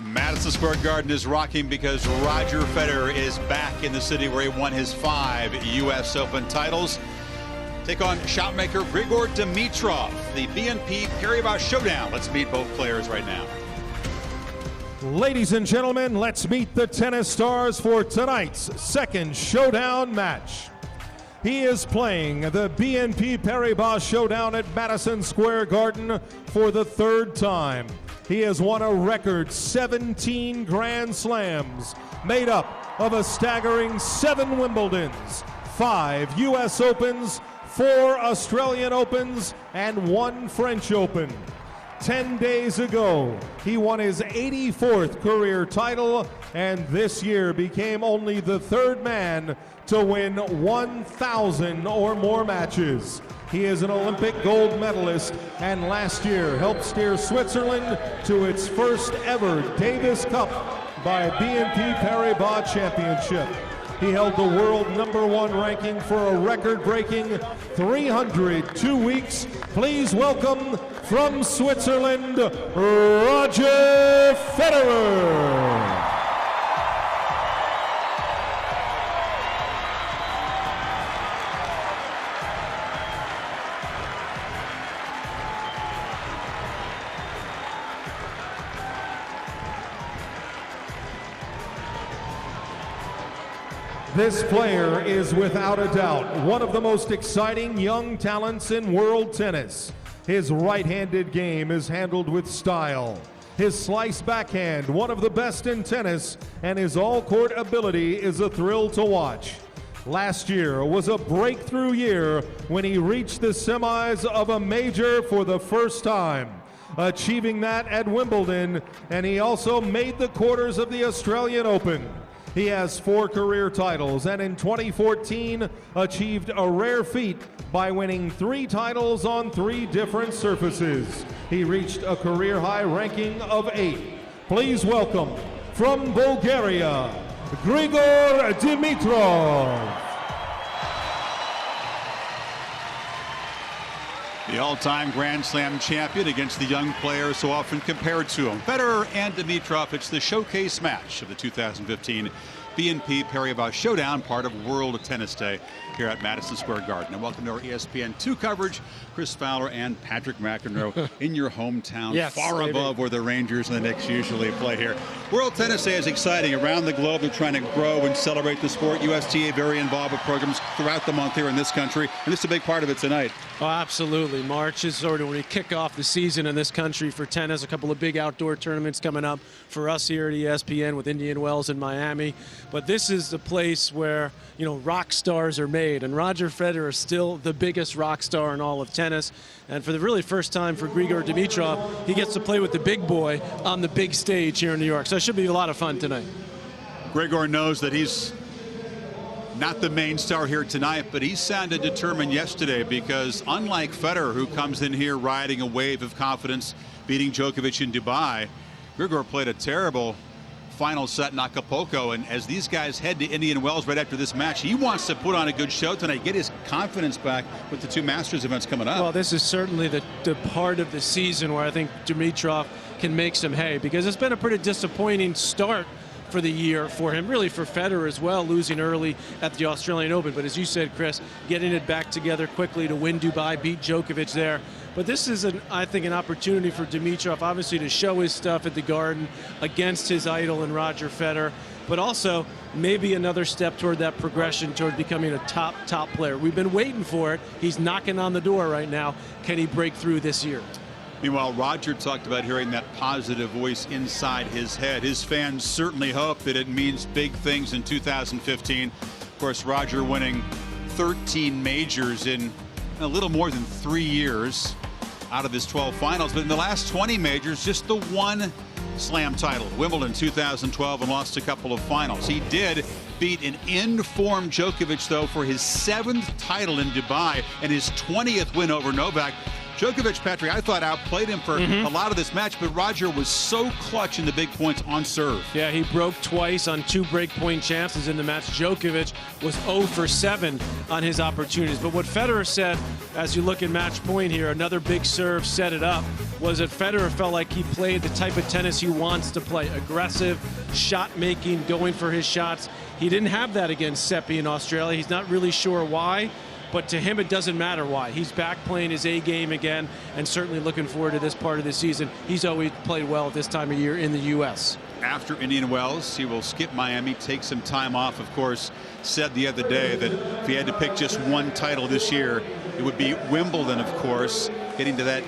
Madison Square Garden is rocking because Roger Federer is back in the city where he won his 5 U.S. Open titles. Take on shotmaker Grigor Dimitrov, the BNP Paribas Showdown. Let's meet both players right now. Ladies and gentlemen, let's meet the tennis stars for tonight's second showdown match. He is playing the BNP Paribas Showdown at Madison Square Garden for the 3rd time. He has won a record 17 Grand Slams, made up of a staggering 7 Wimbledons, 5 U.S. Opens, 4 Australian Opens, and 1 French Open. 10 days ago, he won his 84th career title, and this year became only the 3rd man to win 1,000 or more matches. He is an Olympic gold medalist, and last year helped steer Switzerland to its first ever Davis Cup by BNP Paribas Championship. He held the world #1 ranking for a record-breaking 302 weeks. Please welcome from Switzerland, Roger Federer. This player is without a doubt one of the most exciting young talents in world tennis. His right-handed game is handled with style. His slice backhand, one of the best in tennis, and his all-court ability is a thrill to watch. Last year was a breakthrough year when he reached the semis of a major for the first time, achieving that at Wimbledon, and he also made the quarters of the Australian Open. He has 4 career titles, and in 2014 achieved a rare feat by winning 3 titles on 3 different surfaces. He reached a career-high ranking of 8. Please welcome, from Bulgaria, Grigor Dimitrov. The all-time Grand Slam champion against the young player so often compared to him. Federer and Dimitrov, it's the showcase match of the 2015 BNP Paribas Showdown, part of World Tennis Day here at Madison Square Garden. And welcome to our ESPN2 coverage. Chris Fowler and Patrick McEnroe in your hometown, yes, far above where the Rangers and the Knicks usually play here. World Tennis Day is exciting. Around the globe, they're trying to grow and celebrate the sport. USTA very involved with programs throughout the month here in this country, and this is a big part of it tonight. Oh, absolutely. March is sort of when we kick off the season in this country for tennis. A couple of big outdoor tournaments coming up for us here at ESPN with Indian Wells in Miami. But this is the place where, you know, rock stars are made, and Roger Federer is still the biggest rock star in all of tennis. And for the really first time for Grigor Dimitrov, he gets to play with the big boy on the big stage here in New York. So it should be a lot of fun tonight. Grigor knows that he's not the main star here tonight, but he sounded determined yesterday because unlike Federer, who comes in here riding a wave of confidence, beating Djokovic in Dubai, Grigor played a terrible final set in Acapulco, and as these guys head to Indian Wells right after this match, he wants to put on a good show tonight, get his confidence back with the 2 Masters events coming up. Well, this is certainly the part of the season where I think Dimitrov can make some hay, because it's been a pretty disappointing start for the year for him, really for Federer as well, losing early at the Australian Open. But as you said, Chris, getting it back together quickly to win Dubai, beat Djokovic there. But this is, I think, an opportunity for Dimitrov, obviously, to show his stuff at the Garden against his idol in Roger Federer, but also maybe another step toward that progression toward becoming a top player. We've been waiting for it. He's knocking on the door right now. Can he break through this year? Meanwhile, Roger talked about hearing that positive voice inside his head. His fans certainly hope that it means big things in 2015. Of course, Roger winning 13 majors in a little more than 3 years out of his 12 finals. But in the last 20 majors, just the 1 slam title. Wimbledon 2012, and lost a couple of finals. He did beat an in-form Djokovic, though, for his 7th title in Dubai and his 20th win over Novak. Djokovic, Patrick, I thought outplayed him for a lot of this match, but Roger was so clutch in the big points on serve. Yeah, he broke twice on 2 break-point chances in the match. Djokovic was 0 for 7 on his opportunities. But what Federer said, as you look at match point here, another big serve set it up. was that Federer felt like he played the type of tennis he wants to play. Aggressive, shot-making, going for his shots. He didn't have that against Seppi in Australia. He's not really sure why, but to him it doesn't matter why. He's back playing his A game again, and certainly looking forward to this part of the season. He's always played well at this time of year in the U.S. After Indian Wells, he will skip Miami, take some time off. Of course, said the other day that if he had to pick just one title this year, it would be Wimbledon, of course, getting to that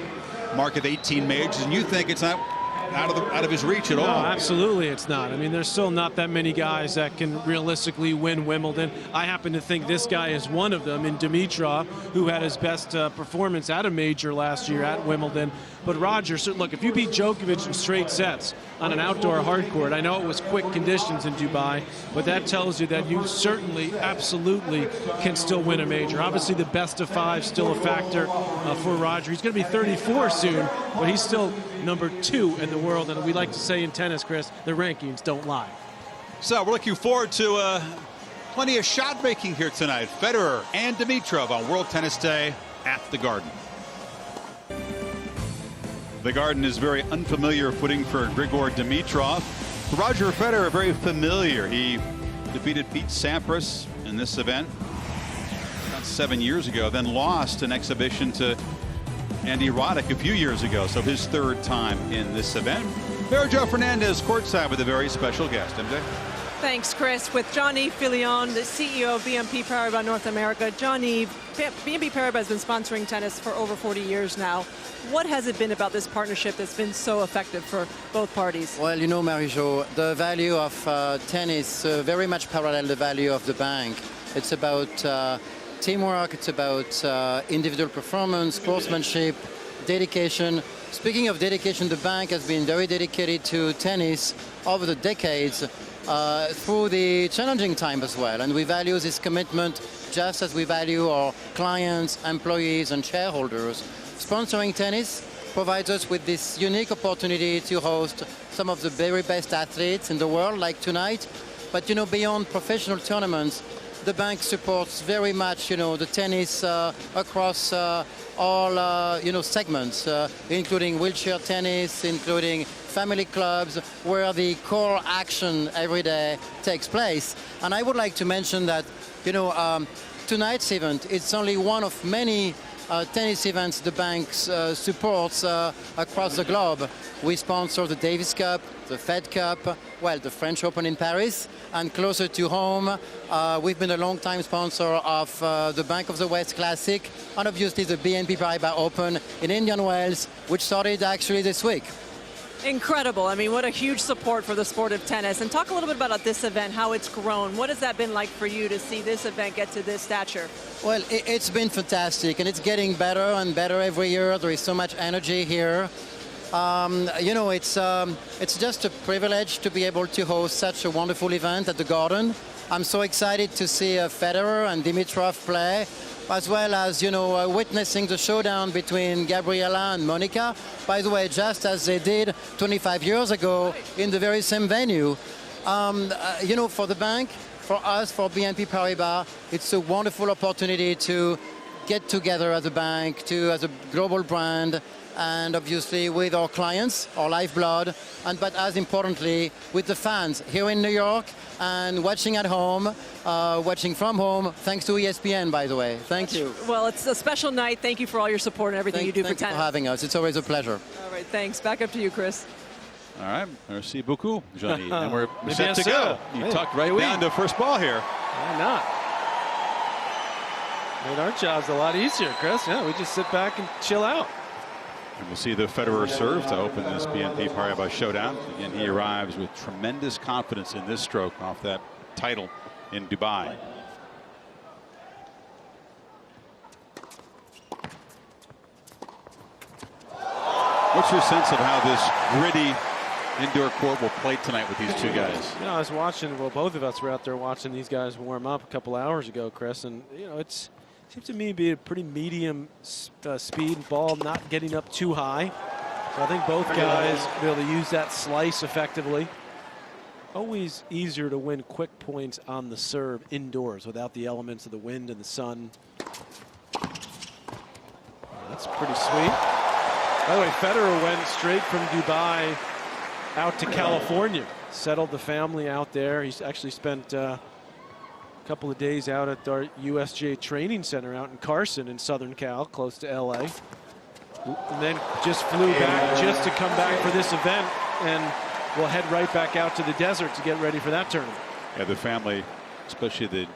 mark of 18 majors. And you think it's not out of his reach at all? No, absolutely it's not. I mean, there's still not that many guys that can realistically win Wimbledon. I happen to think this guy is one of them in Dimitrov, who had his best performance at a major last year at Wimbledon. But Roger, so look, if you beat Djokovic in straight sets on an outdoor hard court, I know it was quick conditions in Dubai, but that tells you that you certainly, absolutely can still win a major. Obviously, the best of 5 still a factor for Roger. He's going to be 34 soon, but he's still number 2 in the world. And we like to say in tennis, Chris, the rankings don't lie. So we're looking forward to plenty of shot making here tonight. Federer and Dimitrov on World Tennis Day at the Garden. The Garden is very unfamiliar footing for Grigor Dimitrov. Roger Federer, very familiar. He defeated Pete Sampras in this event about 7 years ago, then lost an exhibition to Andy Roddick a few years ago, so his 3rd time in this event. Joe Fernandez courtside with a very special guest. MJ? Thanks, Chris. With Jean-Yves Filion, the CEO of BNP Paribas North America. Jean-Yves, BNP Paribas has been sponsoring tennis for over 40 years now. What has it been about this partnership that's been so effective for both parties? Well, you know, Marie-Jo, the value of tennis very much parallel the value of the bank. It's about teamwork, it's about individual performance, sportsmanship, dedication. Speaking of dedication, the bank has been very dedicated to tennis over the decades through the challenging time as well. And we value this commitment just as we value our clients, employees, and shareholders. Sponsoring tennis provides us with this unique opportunity to host some of the very best athletes in the world, like tonight. But, you know, beyond professional tournaments, the bank supports very much, you know, the tennis across all, you know, segments, including wheelchair tennis, including family clubs, where the core action every day takes place. And I would like to mention that, you know, tonight's event, it's only one of many tennis events the bank supports across the globe. We sponsor the Davis Cup, the Fed Cup, well, the French Open in Paris, and closer to home, we've been a long-time sponsor of the Bank of the West Classic, and obviously the BNP Paribas Open in Indian Wells, which started actually this week. Incredible. I mean, what a huge support for the sport of tennis. And talk a little bit about this event, how it's grown. What has that been like for you to see this event get to this stature? Well, it's been fantastic, and it's getting better and better every year. There is so much energy here. You know, it's just a privilege to be able to host such a wonderful event at the Garden. I'm so excited to see Federer and Dimitrov play, as well as, you know, witnessing the showdown between Gabriela and Monica, by the way, just as they did 25 years ago in the very same venue. You know, for the bank, for us, for BNP Paribas, it's a wonderful opportunity to get together as a bank, as a global brand, and obviously with our clients, our lifeblood, but as importantly, with the fans here in New York and watching at home, watching from home, thanks to ESPN, by the way. Thank you. Well, it's a special night. Thank you for all your support and everything you do for tennis. Thank you for having us. It's always a pleasure. All right, thanks. Back up to you, Chris. All right, merci beaucoup, Johnny. And we're set to go. You tucked right down to first ball here. Why not? Made our jobs a lot easier, Chris. Yeah, we just sit back and chill out. And we'll see the Federer serve to open this BNP Paribas Showdown. Again, he arrives with tremendous confidence in this stroke off that title in Dubai. What's your sense of how this gritty indoor court will play tonight with these two guys? You know, I was watching, well, both of us were out there watching these guys warm up a couple hours ago, Chris, and, you know, it seems to me to be a pretty medium speed ball, not getting up too high. So I think both guys will be able to use that slice effectively. Always easier to win quick points on the serve indoors without the elements of the wind and the sun. That's pretty sweet. By the way, Federer went straight from Dubai out to California, settled the family out there. He's actually spent a couple of days out at our USGA training center out in Carson in Southern Cal, close to LA. And then just flew back just to come back for this event, and we'll head right back out to the desert to get ready for that tournament. Yeah, the family, especially the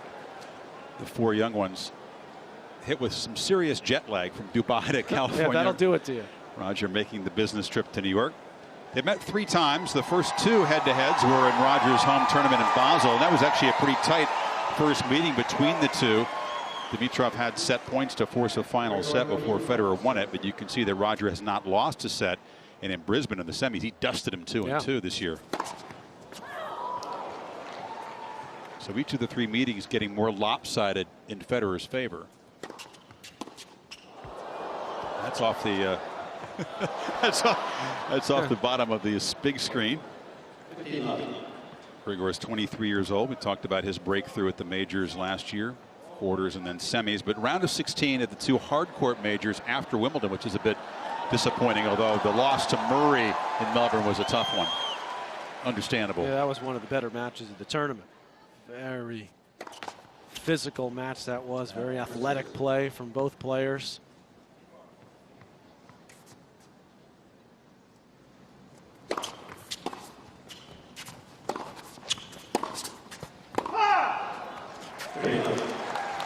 4 young ones, hit with some serious jet lag from Dubai to California. Yeah, that'll do it to you. Roger making the business trip to New York. They met 3 times. The first 2 head-to-heads were in Roger's home tournament in Basel, and that was actually a pretty tight first meeting between the 2. Dimitrov had set points to force a final set before Federer won it, but you can see that Roger has not lost a set. And in Brisbane in the semis, he dusted him 2-2 this year. So each of the 3 meetings getting more lopsided in Federer's favor. That's off the that's off the bottom of this big screen. Grigor is 23 years old. We talked about his breakthrough at the majors last year, quarters and then semis. But round of 16 at the 2 hard court majors after Wimbledon, which is a bit disappointing, although the loss to Murray in Melbourne was a tough one. Understandable. Yeah, that was one of the better matches of the tournament. Very physical match that was. Very athletic play from both players.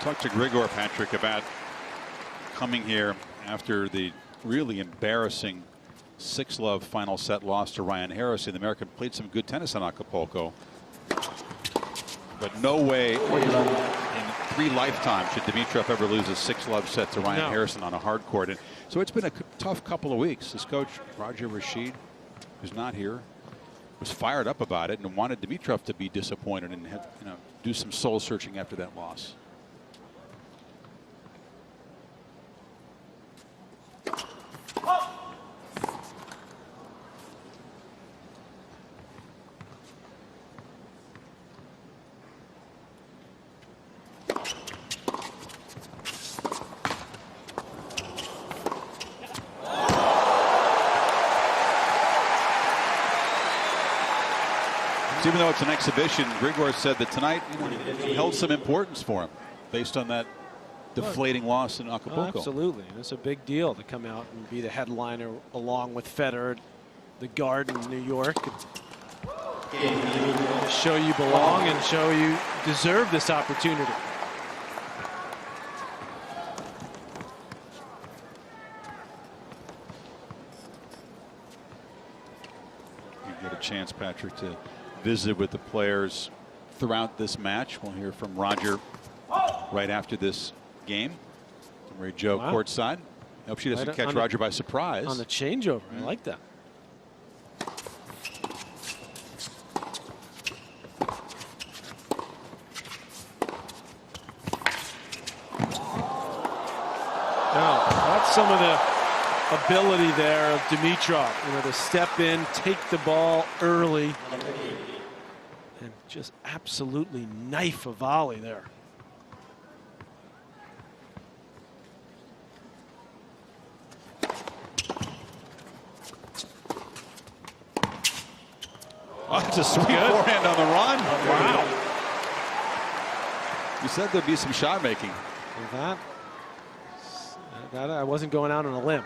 Talked to Grigor, Patrick, about coming here after the really embarrassing 6-love final set loss to Ryan Harrison. The American played some good tennis in Acapulco, but no way in 3 lifetimes should Dimitrov ever lose a 6-love set to Ryan Harrison on a hard court. And so it's been a tough couple of weeks. His coach, Roger Rashid, who's not here, was fired up about it and wanted Dimitrov to be disappointed and have, do some soul searching after that loss. Even though it's an exhibition, Grigor said that tonight held some importance for him based on that deflating loss in Acapulco. Oh, absolutely. It's a big deal to come out and be the headliner along with Federer at the Garden in New York. Show you belong and show you deserve this opportunity. You get a chance, Patrick, to visit with the players throughout this match. We'll hear from Roger right after this game. Mary Jo courtside. I hope she doesn't catch Roger by surprise. On the changeover. I like that. Now, that's some of the ability there of Dimitrov, to step in, take the ball early, and just absolutely knife a volley there. Oh, it's a sweet forehand on the run. Wow. You said there'd be some shot making. That I wasn't going out on a limb.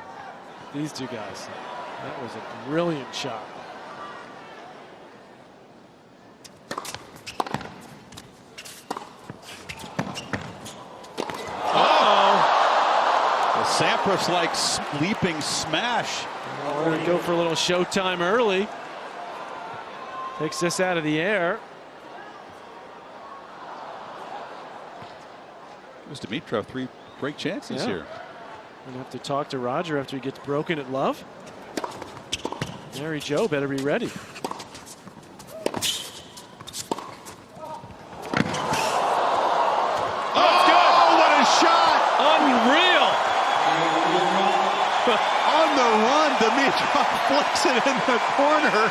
These 2 guys. That was a brilliant shot. The Sampras-like leaping smash. We're going to go for a little showtime early. Takes this out of the air. Gives Dimitrov 3 great chances here. Gonna have to talk to Roger after he gets broken at love. Mary Jo better be ready. Oh, what a shot! Unreal! On the run, Dimitrov flicks it in the corner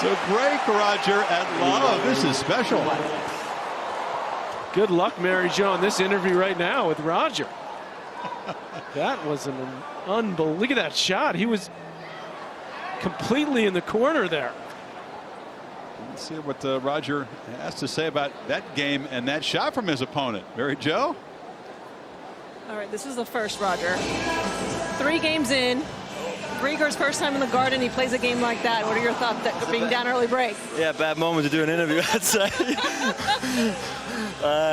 to break Roger at love. This is special. Good luck, Mary Jo, in this interview right now with Roger. That was an unbelievable. Look at that shot. He was completely in the corner there. Let's see what Roger has to say about that game and that shot from his opponent. Mary Jo? All right, this is the first, Roger. 3 games in. Grigor's first time in the Garden. He plays a game like that. What are your thoughts that being down early break? Yeah, bad moment to do an interview, I'd say.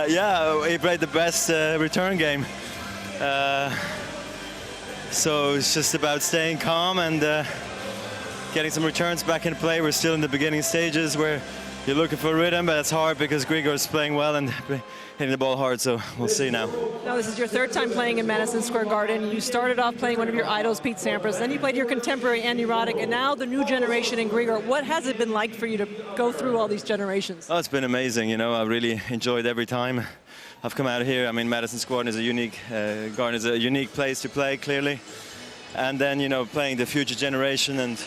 Yeah, he played the best return game. So it's just about staying calm and getting some returns back in play. We're still in the beginning stages where you're looking for rhythm, but it's hard because Grigor's playing well and hitting the ball hard, so we'll see now. Now, this is your 3rd time playing in Madison Square Garden. You started off playing one of your idols, Pete Sampras. Then you played your contemporary, Andy Roddick, and now the new generation in Grigor. What has it been like for you to go through all these generations? Oh, it's been amazing. You know, I really enjoyed every time I've come out here. I mean, Madison Square is a unique, Garden is a unique place to play, clearly. And then, you know, playing the future generation, and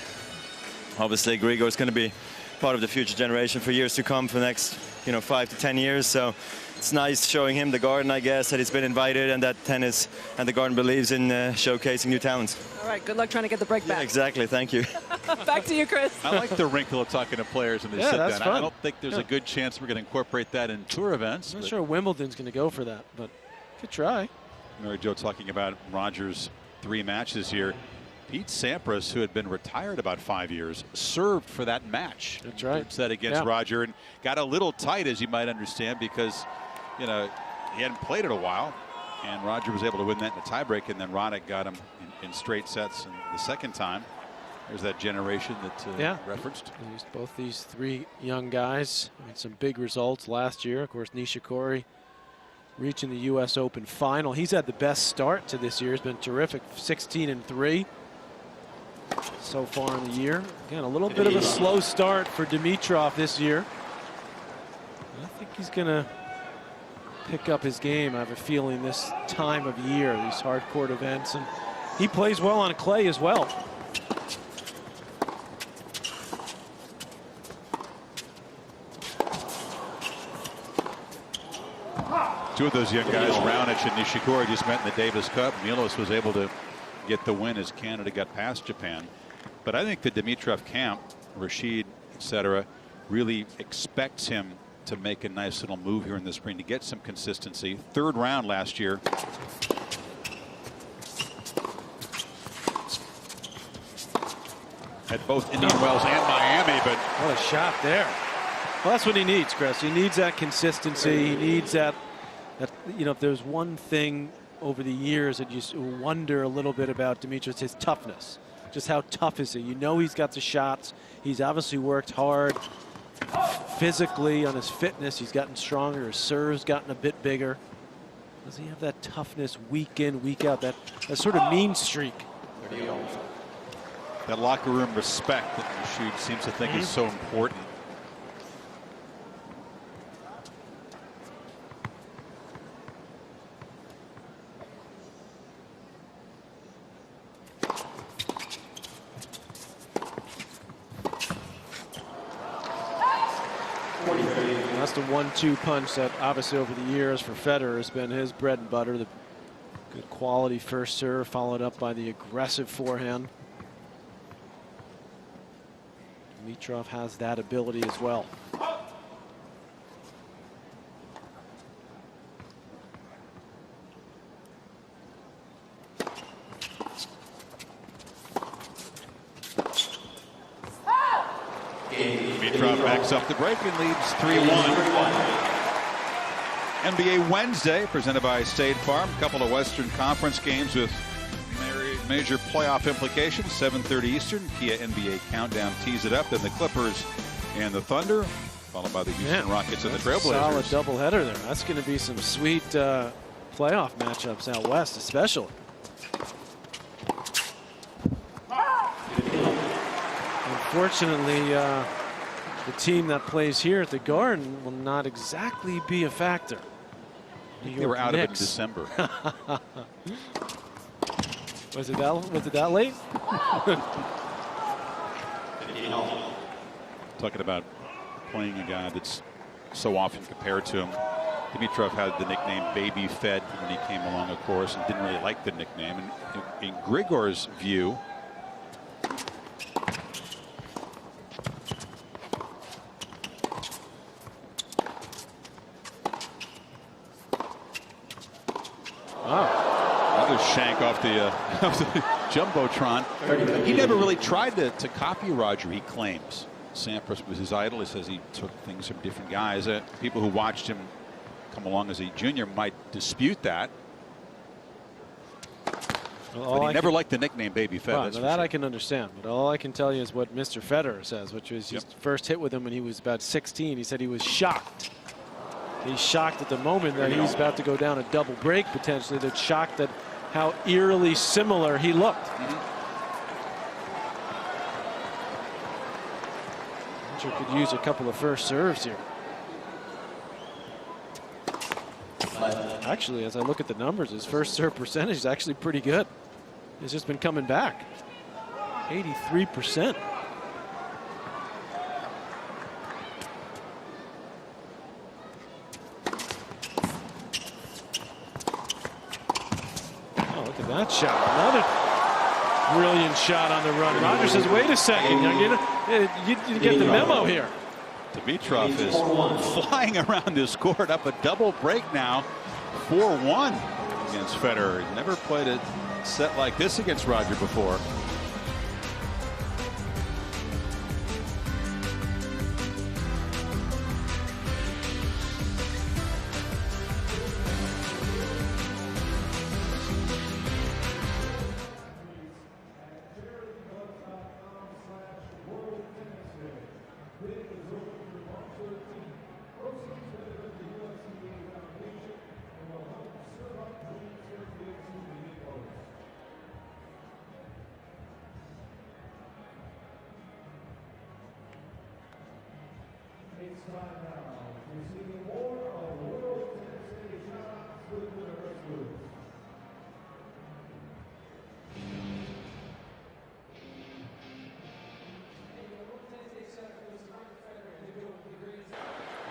obviously Grigor is going to be part of the future generation for years to come, for the next, you know, 5 to 10 years. So it's nice showing him the Garden, I guess, that he's been invited and that tennis and the Garden believes in showcasing new talents. All right, good luck trying to get the break back. Yeah, exactly, thank you. Back to you, Chris. I like the wrinkle of talking to players and they sit that's down. fun. I don't think there's a good chance we're going to incorporate that in tour events. I'm not sure Wimbledon's going to go for that, but could try. Mary Jo talking about Rogers' 3 matches here. Pete Sampras, who had been retired about 5 years, served for that match. That's right. Set against Roger, and got a little tight, as you might understand, because, you know, he hadn't played it a while, and Roger was able to win that in a tiebreak, and then Roddick got him in straight sets the second time. There's that generation that referenced. Both these 3 young guys had some big results last year. Of course, Nishikori reaching the U.S. Open final. He's had the best start to this year. It's been terrific, 16-3. So far in the year. Again, a little bit of a slow start for Dimitrov this year. I think he's going to pick up his game. I have a feeling this time of year, these hard court events, and he plays well on clay as well. Two of those young guys, Raonic and Nishikori, just met in the Davis Cup. Milos was able to get the win as Canada got past Japan. But I think the Dimitrov camp, Rashid, etc., really expects him to make a nice little move here in the spring to get some consistency. 3rd round last year. At both Indian Wells and Miami, but what a shot there. Well, that's what he needs, Chris. He needs that consistency. He needs that, you know, if there's one thing over the years that you wonder a little bit about Dimitrov, his toughness. Just how tough is he? You know, he's got the shots. He's obviously worked hard physically on his fitness. He's gotten stronger. His serve's gotten a bit bigger. Does he have that toughness week in, week out? That sort of mean streak. That locker room respect that Rashid seems to think is so important. That's the 1-2 punch that obviously over the years for Federer has been his bread and butter. The good quality first serve followed up by the aggressive forehand. Dimitrov has that ability as well. Dimitrov backs up the break and leads 3-1. NBA Wednesday presented by State Farm. A couple of Western Conference games with major playoff implications. 7:30 Eastern. Kia NBA Countdown tees it up. Then the Clippers and the Thunder, followed by the Houston Rockets and the Trailblazers. Solid doubleheader there. That's going to be some sweet playoff matchups out west, especially. Unfortunately, the team that plays here at the Garden will not exactly be a factor. They were out of it in December. Was it that late? Talking about playing a guy that's so often compared to him. Dimitrov had the nickname Baby Fed when he came along, of course, and didn't really like the nickname. And in Grigor's view, another shank off the Jumbotron. He never really tried to copy Roger, he claims. Sampras was his idol. He says he took things from different guys. People who watched him come along as a junior might dispute that. Well, but he never liked the nickname Baby Fed. Well, that I can understand. But all I can tell you is what Mr. Federer says, which was his first hit with him when he was about 16. He said he was shocked. He's shocked at the moment that he's about to go down a double break potentially. They're shocked at how eerily similar he looked. Roger could use a couple of first serves here. Actually, as I look at the numbers, his first serve percentage is actually pretty good. He's just been coming back. 83%. Oh, look at that shot. Another brilliant shot on the run. Roger says, wait a second. You didn't get the memo here. Dimitrov is flying around this court up a double break now. 4-1 against Federer. He's never played a set like this against Roger before.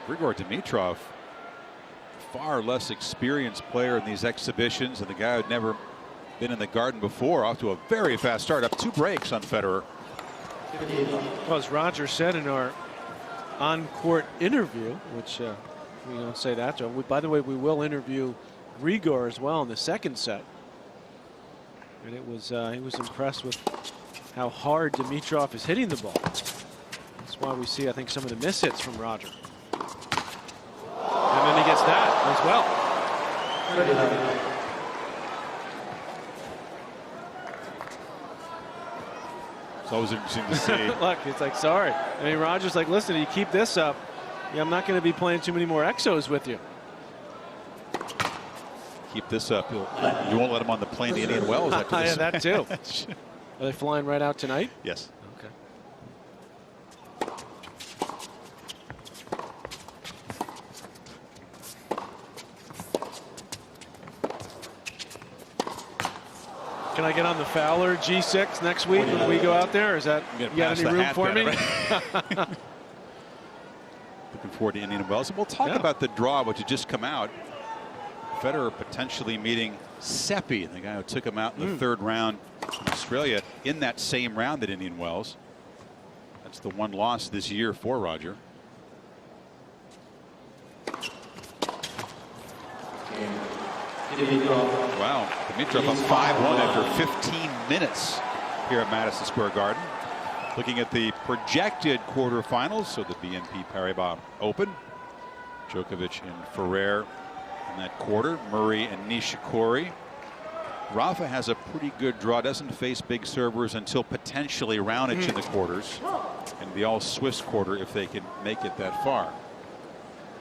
Grigor Dimitrov, far less experienced player in these exhibitions, and the guy who'd never been in the Garden before, off to a very fast start, up 2 breaks on Federer. Well, as Roger said in our on-court interview, which we don't say that, Joe. By the way, we will interview Grigor as well in the second set. And it was he was impressed with how hard Dimitrov is hitting the ball. That's why we see, I think, some of the mishits from Roger. And then he gets that as well. It's always interesting to see. Look, it's like, sorry. I mean, Roger's like, listen, you keep this up, yeah, I'm not going to be playing too many more exos with you. Keep this up. You won't let him on the plane to Indian Wells after this. Yeah, that too. Are they flying right out tonight? Yes. Okay. Can I get on the Fowler G6 next week when we go out there? Is that, you got any room for me? Right? Looking forward to Indian Wells. And we'll talk about the draw, which had just come out. Federer potentially meeting Seppi, the guy who took him out in the 3rd round in Australia, in that same round at Indian Wells. That's the one loss this year for Roger. Wow, Dimitrov up 5-1 after 15 minutes here at Madison Square Garden. Looking at the projected quarterfinals, so the BNP Paribas Open. Djokovic and Ferrer in that quarter. Murray and Nishikori. Rafa has a pretty good draw. Doesn't face big servers until potentially Raonic in the quarters. And the all-Swiss quarter if they can make it that far.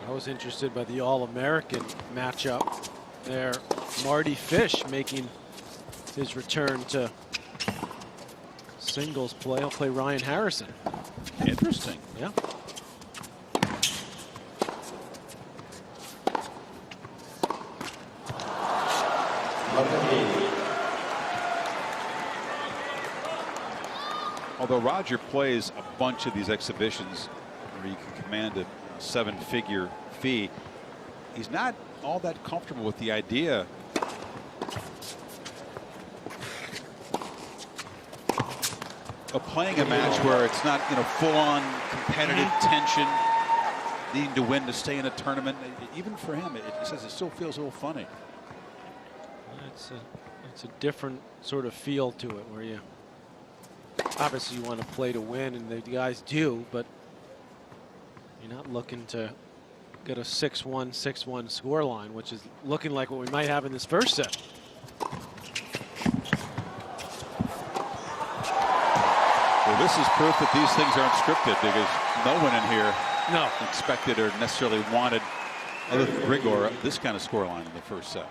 I was interested by the All-American matchup there. Marty Fish making his return to singles play. He'll play Ryan Harrison. Interesting. Yeah. Although Roger plays a bunch of these exhibitions where you can command a 7-figure fee, he's not all that comfortable with the idea of playing a match where it's not, you know, full-on competitive tension, needing to win to stay in a tournament. Even for him, he says it still feels a little funny. It's a different sort of feel to it, where you obviously you want to play to win, and the guys do, but you're not looking to get a 6-1, 6-1 score line, which is looking like what we might have in this first set. Well, this is proof that these things aren't scripted, because no one in here expected or necessarily wanted, other than Grigor, this kind of score line in the first set.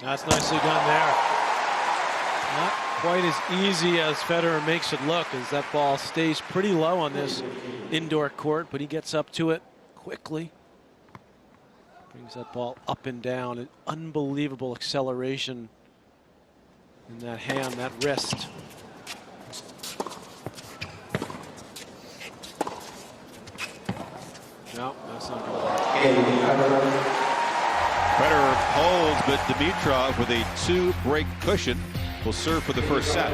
That's nicely done there. Not quite as easy as Federer makes it look, as that ball stays pretty low on this indoor court, but he gets up to it quickly. Brings that ball up and down. An unbelievable acceleration in that hand, that wrist. No, that's not good. Federer holds, but Dimitrov with a 2-break cushion will serve for the first set.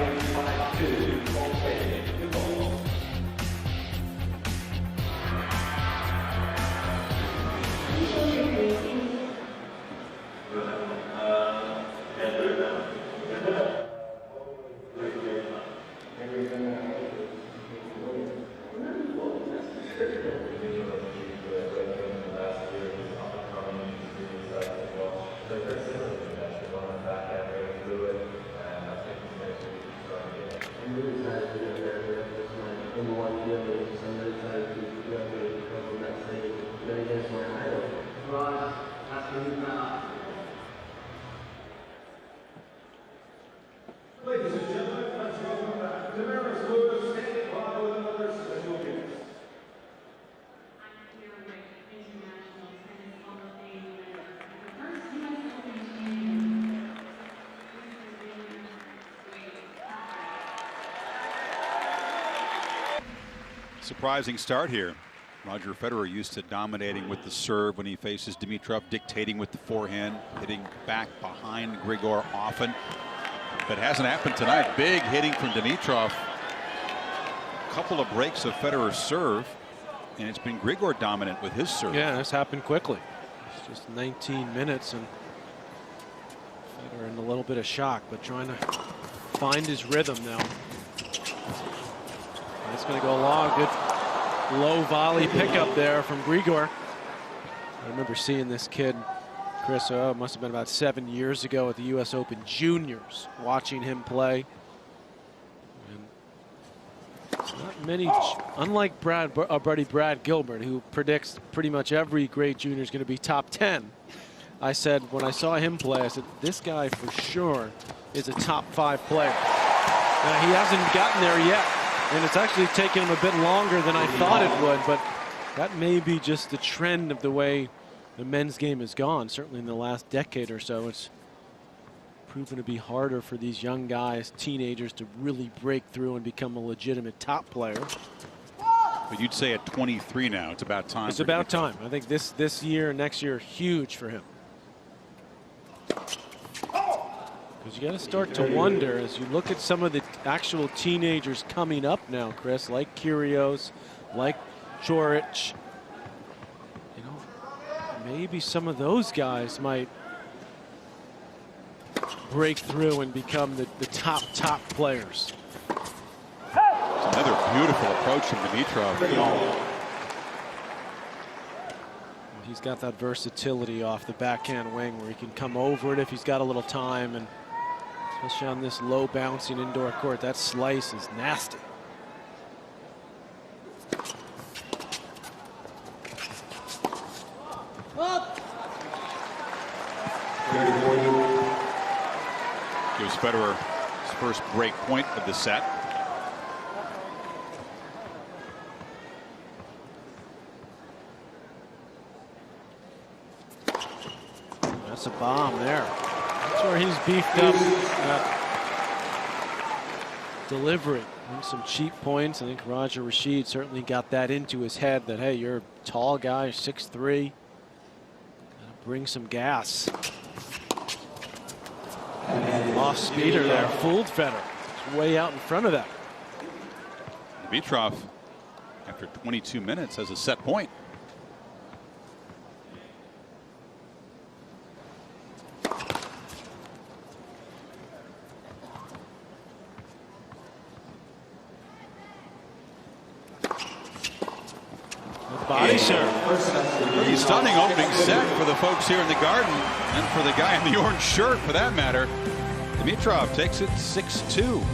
Surprising start here. Roger Federer used to dominating with the serve when he faces Dimitrov, dictating with the forehand, hitting back behind Grigor often. But it hasn't happened tonight. Big hitting from Dimitrov. A couple of breaks of Federer's serve, and it's been Grigor dominant with his serve. Yeah, this happened quickly. It's just 19 minutes, and Federer in a little bit of shock, but trying to find his rhythm now. It's going to go long. Good low volley pickup there from Grigor. I remember seeing this kid, Chris, it must have been about 7 years ago at the U.S. Open Juniors, watching him play. And not many, unlike Brad Gilbert, who predicts pretty much every great junior is going to be top 10. I said, when I saw him play, I said, this guy for sure is a top 5 player. Now, he hasn't gotten there yet. And it's actually taken him a bit longer than I thought it would, but that may be just the trend of the way the men's game has gone. Certainly in the last decade or so, it's proven to be harder for these young guys, teenagers, to really break through and become a legitimate top player. But you'd say at 23 now, it's about time. It's about time. I think this year, next year, huge for him. Because you got to start to wonder as you look at some of the actual teenagers coming up now, Chris, like Kyrgios, like Coric. You know, maybe some of those guys might break through and become the top players. It's another beautiful approach from Dimitrov. He's got that versatility off the backhand wing where he can come over it if he's got a little time, and especially on this low bouncing indoor court, that slice is nasty. Gives Federer his first break point of the set. That's a bomb there. That's where he's beefed up delivery. And some cheap points. I think Roger Rashid certainly got that into his head that, hey, you're a tall guy, 6'3". Bring some gas. Off speeder there, fooled Federer. It's way out in front of that. Dimitrov, after 22 minutes, has a set point. Body serve. A stunning opening set for the folks here in the Garden, and for the guy in the orange shirt, for that matter. Dimitrov takes it 6-2.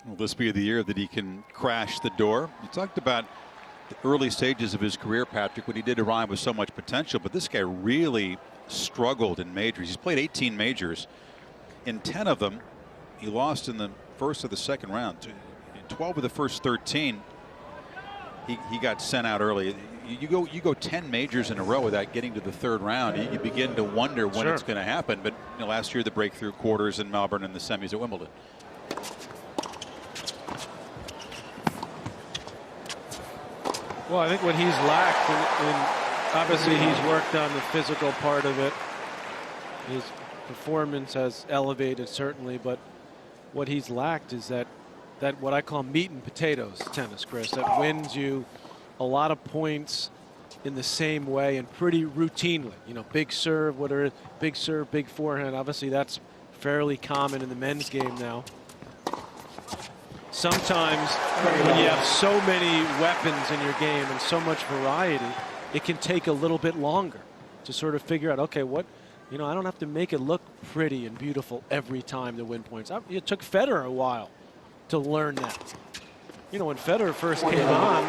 Will this be the year that he can crash the door? You talked about the early stages of his career, Patrick, when he did arrive with so much potential, but this guy really struggled in majors. He's played 18 majors. In 10 of them, he lost in the first or the second round. In 12 of the first 13, he got sent out early. You go 10 majors in a row without getting to the third round, you begin to wonder when it's going to happen. But last year, the breakthrough quarters in Melbourne and the semis at Wimbledon. Well, I think what he's lacked, obviously he's worked on the physical part of it. His performance has elevated certainly, but what he's lacked is that what I call meat and potatoes tennis, Chris, that wins you a lot of points in the same way and pretty routinely. Big serve, big serve, big forehand. Obviously that's fairly common in the men's game now. Sometimes when you have so many weapons in your game and so much variety, it can take a little bit longer to sort of figure out, okay, I don't have to make it look pretty and beautiful every time to win points. It took Federer a while to learn that. When Federer first came on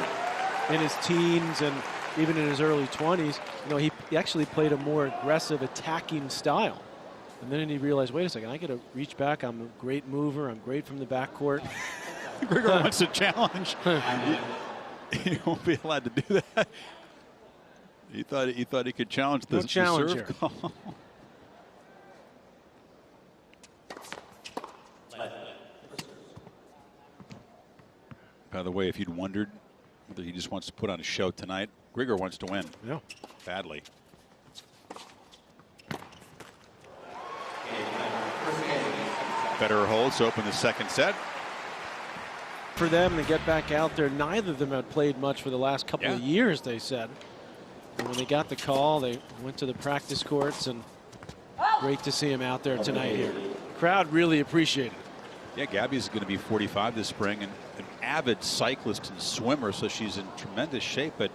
in his teens and even in his early 20s, he actually played a more aggressive attacking style. And then he realized, wait a second, I got to reach back. I'm a great mover. I'm great from the backcourt. Grigor wants a challenge. He won't be allowed to do that. He thought he could challenge the serve call. By the way, if you'd wondered whether he just wants to put on a show tonight, Grigor wants to win. Yeah. Badly. Federer holds to open the second set. For them to get back out there, neither of them had played much for the last couple of years, they said. And when they got the call, they went to the practice courts, and great to see him out there tonight here. Crowd really appreciated it. Yeah, Gabby's going to be 45 this spring and an avid cyclist and swimmer, so she's in tremendous shape. But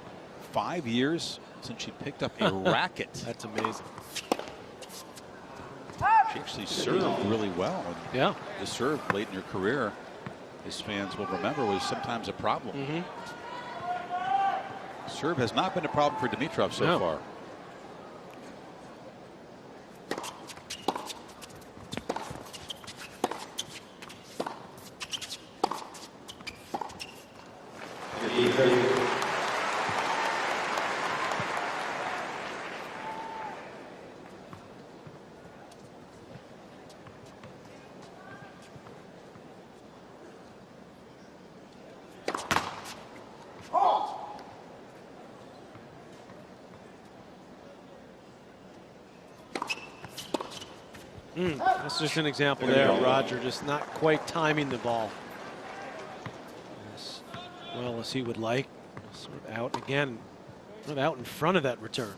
5 years since she picked up a racket. That's amazing. She actually served really well. Yeah. The serve late in her career, his fans will remember, was sometimes a problem. Serve has not been a problem for Dimitrov so far. That's just an example there. Roger just not quite timing the ball as well as he would like. Sort of out again, sort of out in front of that return.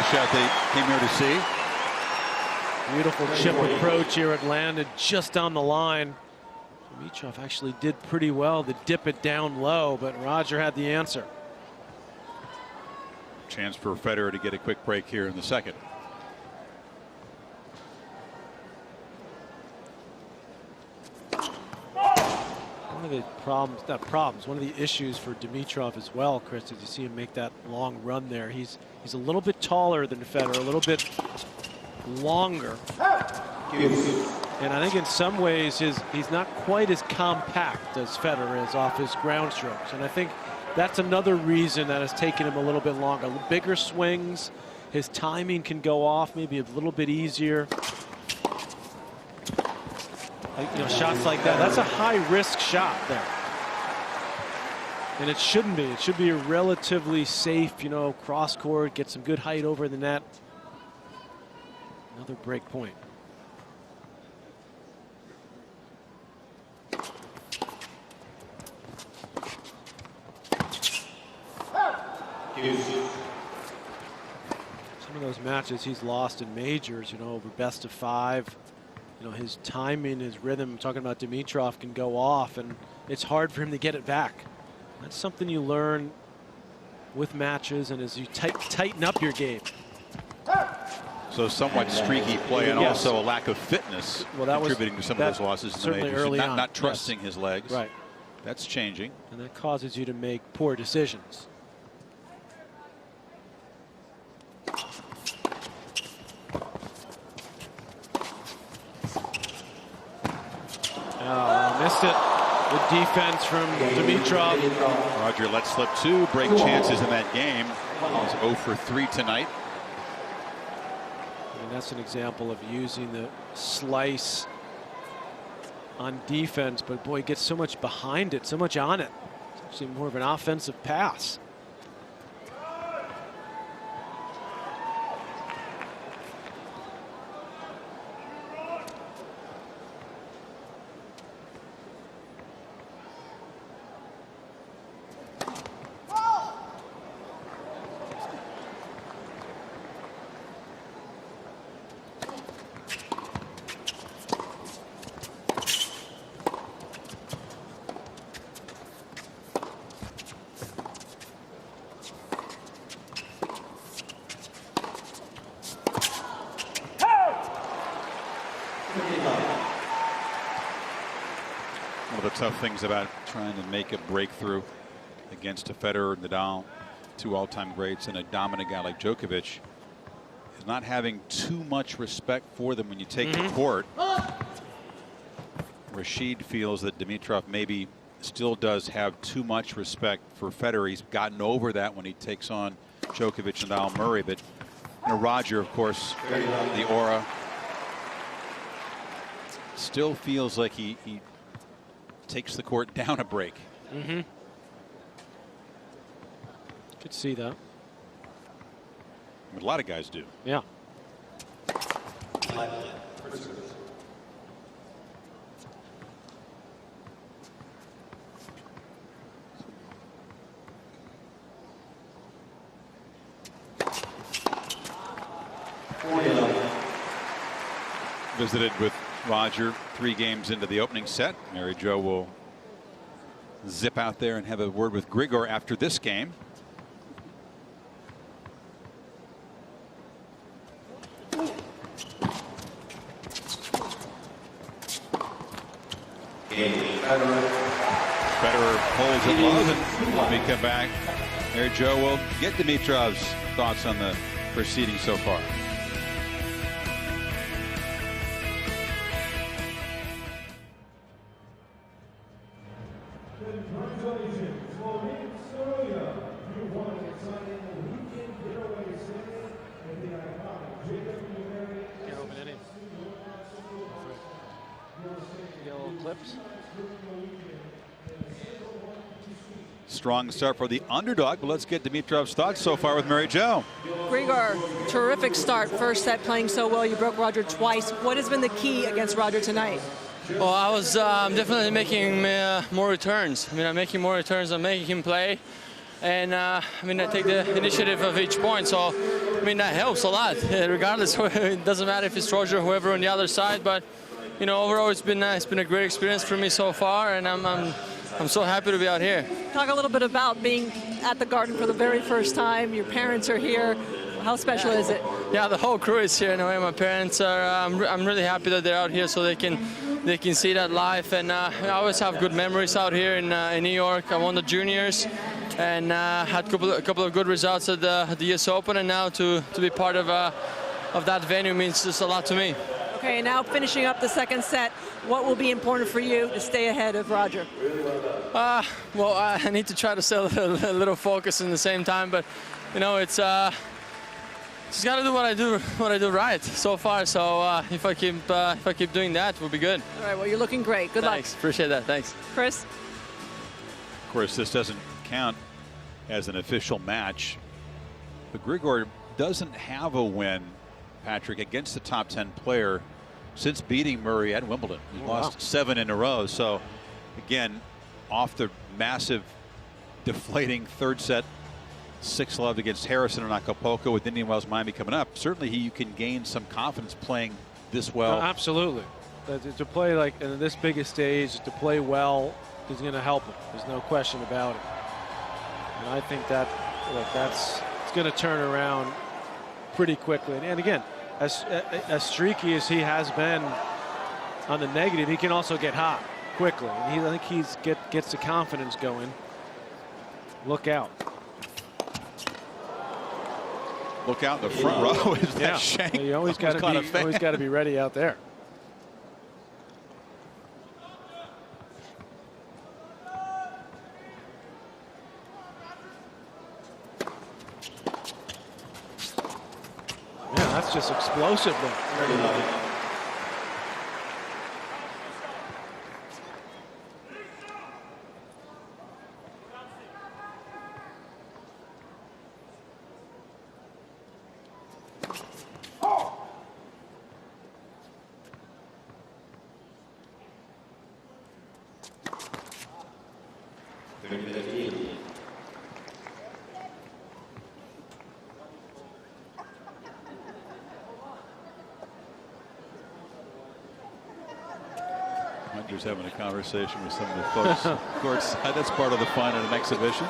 shot they came here to see. Beautiful chip approach here. It landed just on the line. Dimitrov actually did pretty well to dip it down low, but Roger had the answer. Chance for Federer to get a quick break here in the second. One of the problems, one of the issues for Dimitrov as well, Chris, as you see him make that long run there. He's a little bit taller than Federer, a little bit longer. And I think in some ways he's not quite as compact as Federer is off his ground strokes. And I think that's another reason that has taken him a little bit longer. Bigger swings, his timing can go off maybe a little bit easier. Shots like that, that's a high-risk shot there. And it shouldn't be. It should be a relatively safe, cross-court, get some good height over the net. Another break point. Some of those matches he's lost in majors, over best of 5. His timing, his rhythm, I'm talking about Dimitrov, can go off, and it's hard for him to get it back. That's something you learn with matches and as you tighten up your game. So somewhat streaky play and also a lack of fitness contributing to some of those losses in the majors. Early on. Not trusting his legs. Right. That's changing. And that causes you to make poor decisions. Oh, missed it. Good defense from Dimitrov. Roger let slip 2 break chances in that game. He's 0 for 3 tonight. And that's an example of using the slice on defense, but boy, he gets so much behind it, so much on it. It's actually more of an offensive pass. One of the tough things about trying to make a breakthrough against a Federer, Nadal, 2 all-time greats, and a dominant guy like Djokovic is not having too much respect for them when you take the court. Rashid feels that Dimitrov maybe still does have too much respect for Federer. He's gotten over that when he takes on Djokovic, Nadal, Murray, but Roger, of course, the aura, still feels like he takes the court down a break. Could see that. A lot of guys do. Yeah. Visited with Roger 3 games into the opening set. Mary Jo will zip out there and have a word with Grigor after this game. Federer holds it low, and when we come back, Mary Jo will get Dimitrov's thoughts on the proceedings so far. Strong start for the underdog, but let's get Dimitrov's thoughts so far with Mary Jo. Grigor, terrific start. First set playing so well. You broke Roger twice. What has been the key against Roger tonight? Well, I was definitely making more returns. I'm making more returns. I'm making him play. And I take the initiative of each point. So I mean, that helps a lot. Regardless, it doesn't matter if it's Roger or whoever on the other side. But you know, overall, it's been a great experience for me so far, and I'm so happy to be out here. Talk a little bit about being at the Garden for the very first time. Your parents are here. How special is it? Yeah, the whole crew is here. In a way, my parents are. I'm really happy that they're out here so they can see that live. And I always have good memories out here in New York. I won the juniors and had a couple of good results at the US Open. And now to be part of that venue means just a lot to me. Okay, now finishing up the second set, what will be important for you to stay ahead of Roger? Well, I need to try to stay a little focused in the same time, but you know, it's just got to do what I do right so far. So if I keep doing that, we'll be good. All right, well, you're looking great. Good luck. Thanks, appreciate that. Thanks. Chris? Of course, this doesn't count as an official match, but Grigor doesn't have a win, Patrick, against the top 10 player since beating Murray at Wimbledon. He lost 7 in a row. So again, off the massive deflating third set, 6-love against Harrison in Acapulco, with Indian Wells Miami coming up. Certainly you can gain some confidence playing this well. Absolutely. To play like in this big a stage, to play well is going to help him. There's no question about it. And I think that it's going to turn around pretty quickly. And again, as streaky as he has been on the negative, he can also get hot quickly. And I think he gets the confidence going. Look out. Look out in the front row. Is that shank? You always got to be ready out there. Yeah, that's just explosive there. Hunter's having a conversation with some of the folks. Of course, that's part of the fun in an exhibition.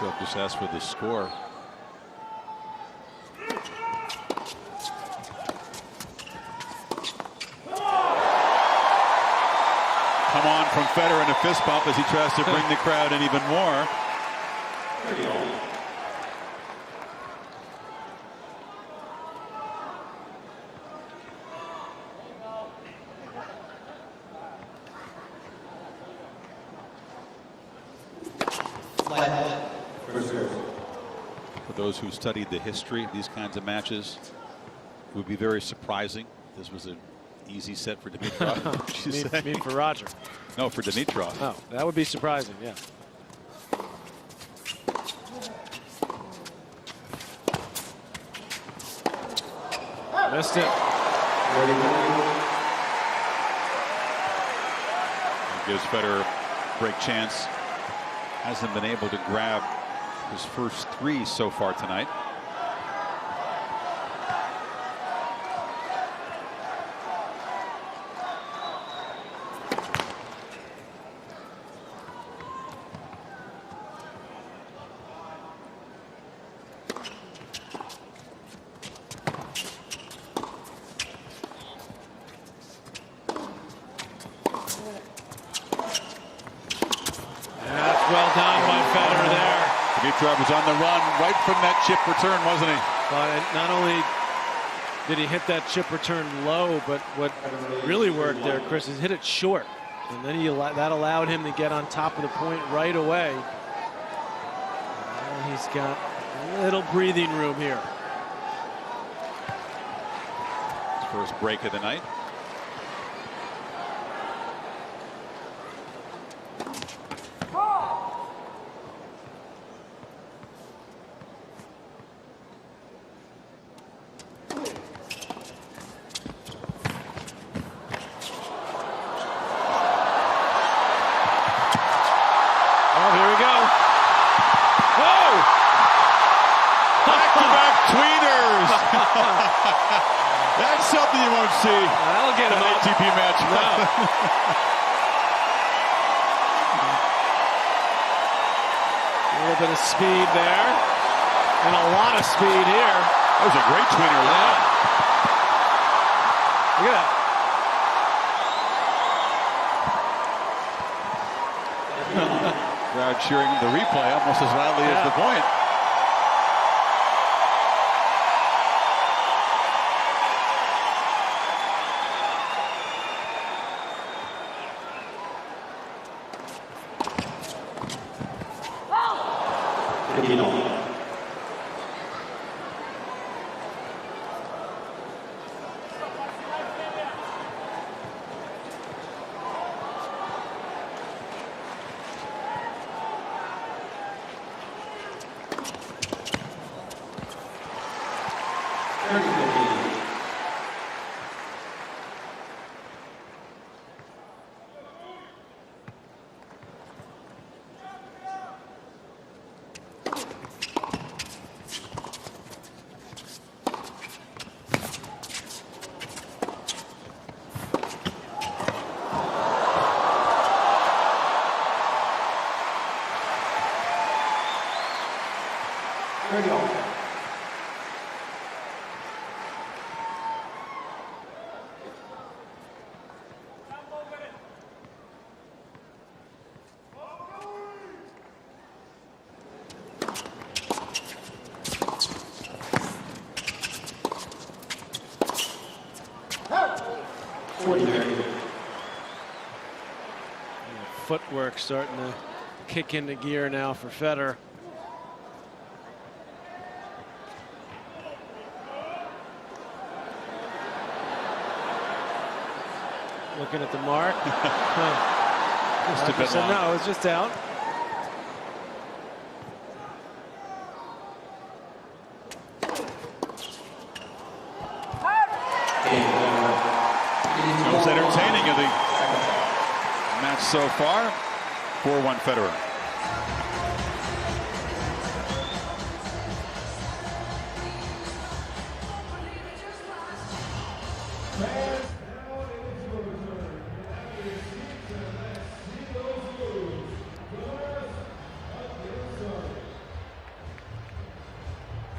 Dimitrov just asked for the score. Come on from Federer and a fist bump as he tries to bring the crowd in even more. For those who studied the history of these kinds of matches, it would be very surprising. This was an easy set for Dimitrov. mean for Roger. No, for Dimitrov. Oh, that would be surprising, yeah. Missed it. It gives Federer a break chance. Hasn't been able to grab his first 3 so far tonight. Dimitrov was on the run right from that chip return, wasn't he? But not only did he hit that chip return low, but what really worked there, Chris, is hit it short. And then that allowed him to get on top of the point right away. Now he's got a little breathing room here. First break of the night. That's something you won't see. That'll get an ATP match. No. A little bit of speed there, and a lot of speed here. That was a great tweener. Yeah. Look at that. Crowd cheering the replay almost as loudly as the point. Footwork starting to kick into gear now for Federer. Looking at the mark. Just a bit long. No, it's just out. Most entertaining of the match so far. 4-1 Federer.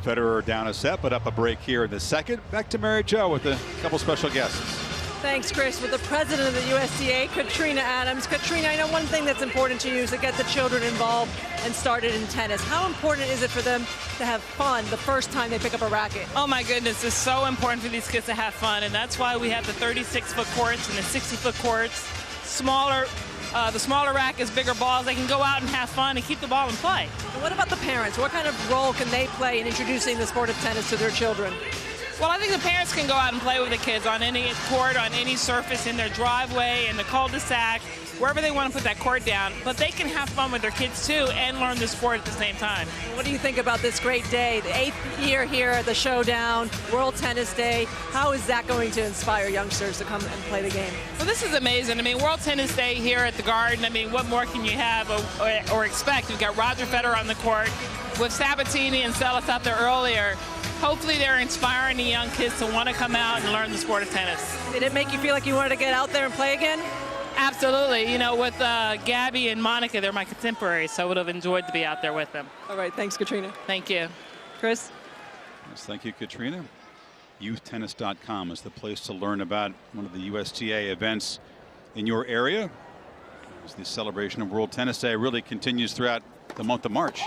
Federer down a set, but up a break here in the second. Back to Mary Jo with a couple special guests. Thanks, Chris. With the president of the USTA, Katrina Adams. Katrina, I know one thing that's important to you is to get the children involved and started in tennis. How important is it for them to have fun the first time they pick up a racket? Oh my goodness, it's so important for these kids to have fun, and that's why we have the 36-foot courts and the 60-foot courts. The smaller rackets, bigger balls, they can go out and have fun and keep the ball in play. And what about the parents? What kind of role can they play in introducing the sport of tennis to their children? Well, I think the parents can go out and play with the kids on any court, on any surface, in their driveway, in the cul-de-sac, wherever they want to put that court down. But they can have fun with their kids, too, and learn the sport at the same time. What do you think about this great day, the 8th year here at the Showdown, World Tennis Day? How is that going to inspire youngsters to come and play the game? Well, this is amazing. I mean, World Tennis Day here at the Garden, I mean, what more can you have or expect? We've got Roger Federer on the court with Sabatini and Celis out there earlier. Hopefully they're inspiring the young kids to want to come out and learn the sport of tennis. Did it make you feel like you wanted to get out there and play again? Absolutely. You know, with Gabby and Monica, they're my contemporaries, so I would have enjoyed to be out there with them. All right. Thanks, Katrina. Thank you. Chris? Yes, thank you, Katrina. YouthTennis.com is the place to learn about one of the USTA events in your area. As the celebration of World Tennis Day really continues throughout the month of March.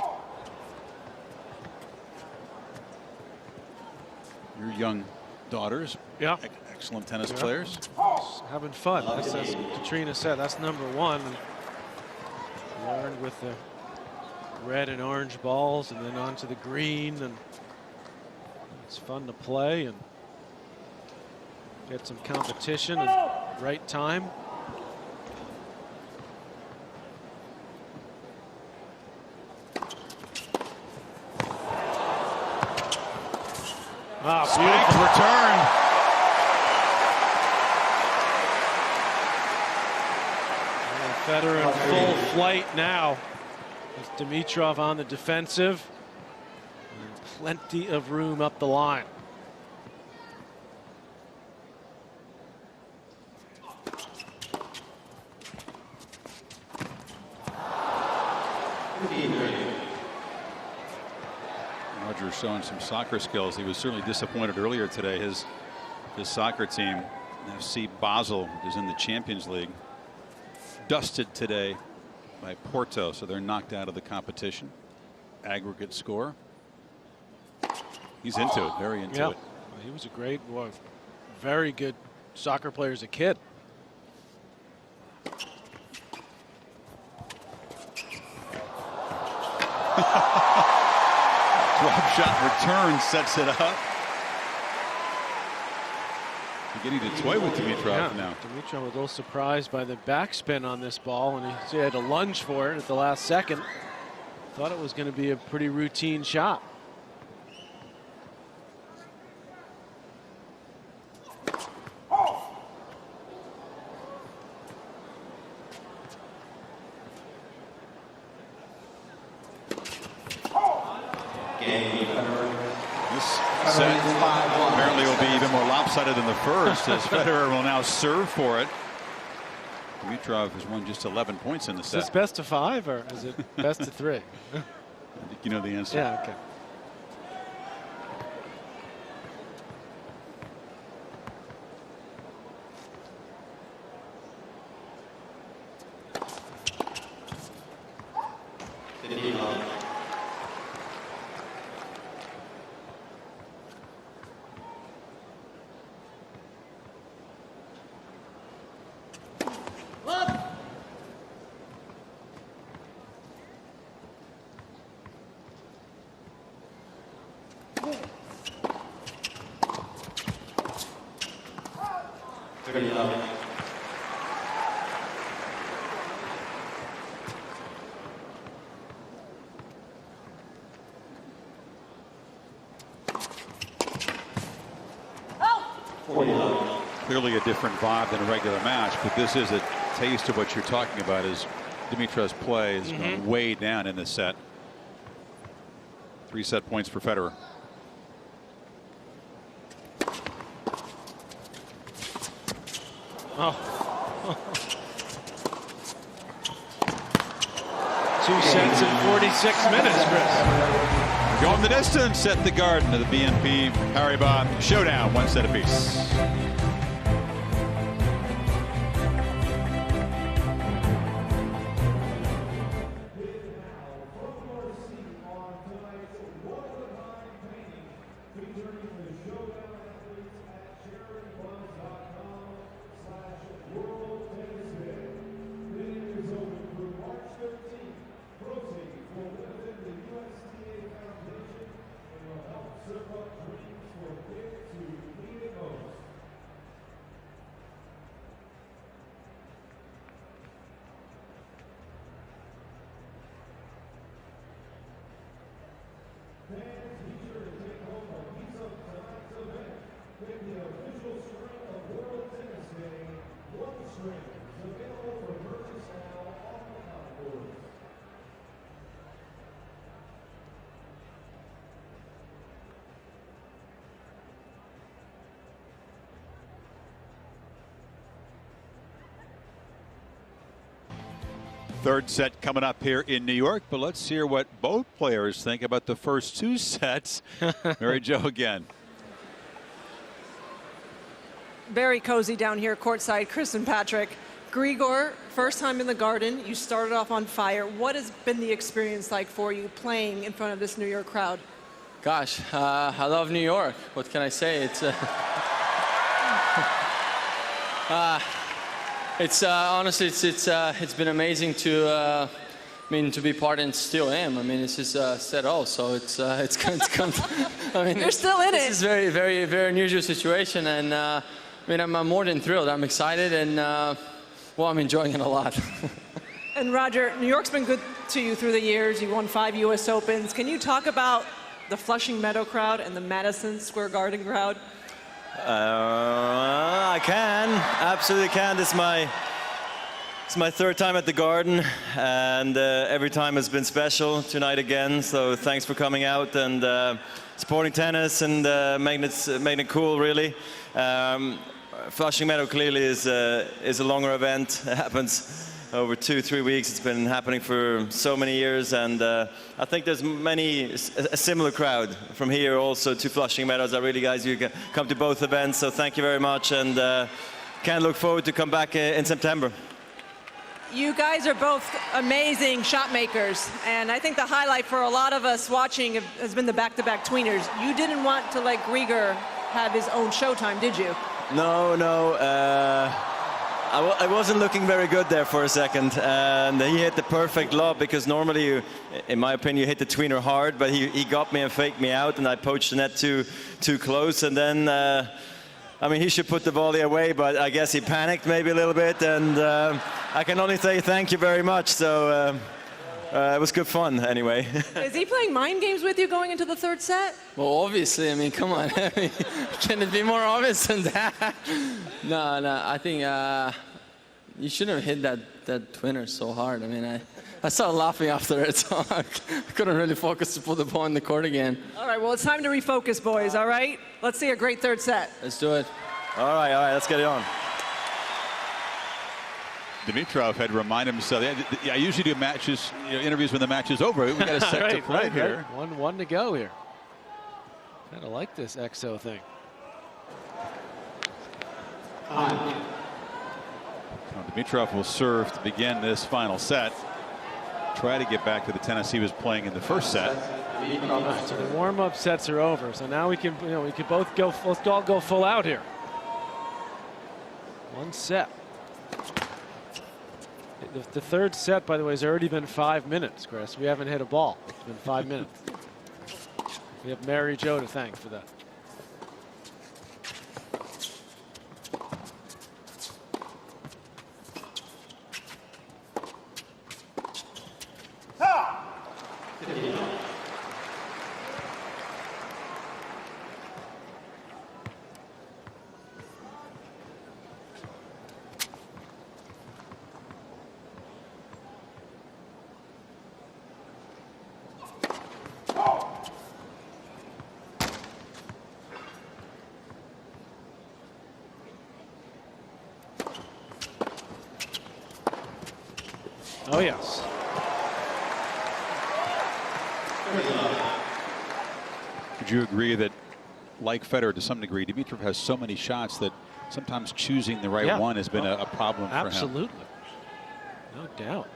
Your young daughters, excellent tennis players. Just having fun. That's, as Katrina said, that's #1. Learned with the red and orange balls and then onto the green, and it's fun to play. And Get some competition and right time. Ah, beautiful return. And Federer in full flight now. With Dimitrov on the defensive. And plenty of room up the line. Roger showing some soccer skills. He was certainly disappointed earlier today. His soccer team, FC Basel, is in the Champions League. Dusted today by Porto, so they're knocked out of the competition. Aggregate score. He's into it, very into it. Well, he was a great, very good soccer player as a kid. Drop shot return sets it up. Beginning to toy with Dimitrov now. Dimitrov was a little surprised by the backspin on this ball, and he had to lunge for it at the last second. Thought it was going to be a pretty routine shot. Apparently will be even more lopsided than the first, as Federer will now serve for it. Dimitrov has won just 11 points in the set. Is this best of 5 or is it best of 3? I think you know the answer. Yeah, okay. Clearly a different vibe than a regular match, but this is a taste of what you're talking about. As Dimitrov's play has gone way down in this set. 3 set points for Federer. Oh. 2 sets in 46 minutes, Chris. Going the distance at the Garden of the BNP Paribas Showdown, 1 set apiece. Third set coming up here in New York, but let's hear what both players think about the first 2 sets. Mary Jo again. Very cozy down here courtside. Chris and Patrick. Grigor, first time in the Garden. You started off on fire. What has been the experience like for you playing in front of this New York crowd? Gosh, I love New York. What can I say? It's honestly, it's been amazing to, to be part and still am. I mean, this is set all, so it's come. I mean, you're still in it. This is very, very, very unusual situation, and mean, I'm more than thrilled. I'm excited, and well, I'm enjoying it a lot. And Roger, New York's been good to you through the years. You won 5 U.S. Opens. Can you talk about the Flushing Meadow crowd and the Madison Square Garden crowd? I can, absolutely can. It's my 3rd time at the Garden, and every time has been special. Tonight again, so thanks for coming out and supporting tennis and making it cool, really. Flushing Meadow clearly is a longer event. It happens over 2-3 weeks. It's been happening for so many years, and I think there's a similar crowd from here also to Flushing Meadows. Guys, you can come to both events, so thank you very much, and can look forward to come back in September. You guys are both amazing shot makers, and I think the highlight for a lot of us watching has been the back-to-back tweeners. You didn't want to let Grigor have his own showtime, did you? No. I wasn't looking very good there for a second, and he hit the perfect lob, because normally, in my opinion, you hit the tweener hard, but he got me and faked me out, and I poached the net too close, and then I mean, he should put the volley away, but I guess he panicked maybe a little bit, and I can only say thank you very much. So it was good fun anyway. Is he playing mind games with you going into the 3rd set? Well, obviously, I mean, come on. I mean, can it be more obvious than that? No, I think you shouldn't have hit that twinner so hard. I mean, I started laughing after it, so I couldn't really focus to put the ball in the court again. All right, well, it's time to refocus, boys, all right? Let's see a great 3rd set. Let's do it. All right, let's get it on. Dimitrov had reminded himself, I usually do matches, interviews when the match is over. We've got a set to play here. Right. One to go here. Kind of like this EXO thing. Dimitrov will serve to begin this final set. Try to get back to the tennis he was playing in the 1st set. Right, so the warm-up sets are over. So now we can, we could both go. Let's all go full out here. 1 set. The 3rd set, by the way, has already been 5 minutes, Chris. We haven't hit a ball. It's been 5 minutes. We have Mary Jo to thank for that. Oh, yes. Would you agree that, like Federer to some degree, Dimitrov has so many shots that sometimes choosing the right one has been a problem for him? Absolutely. No doubt.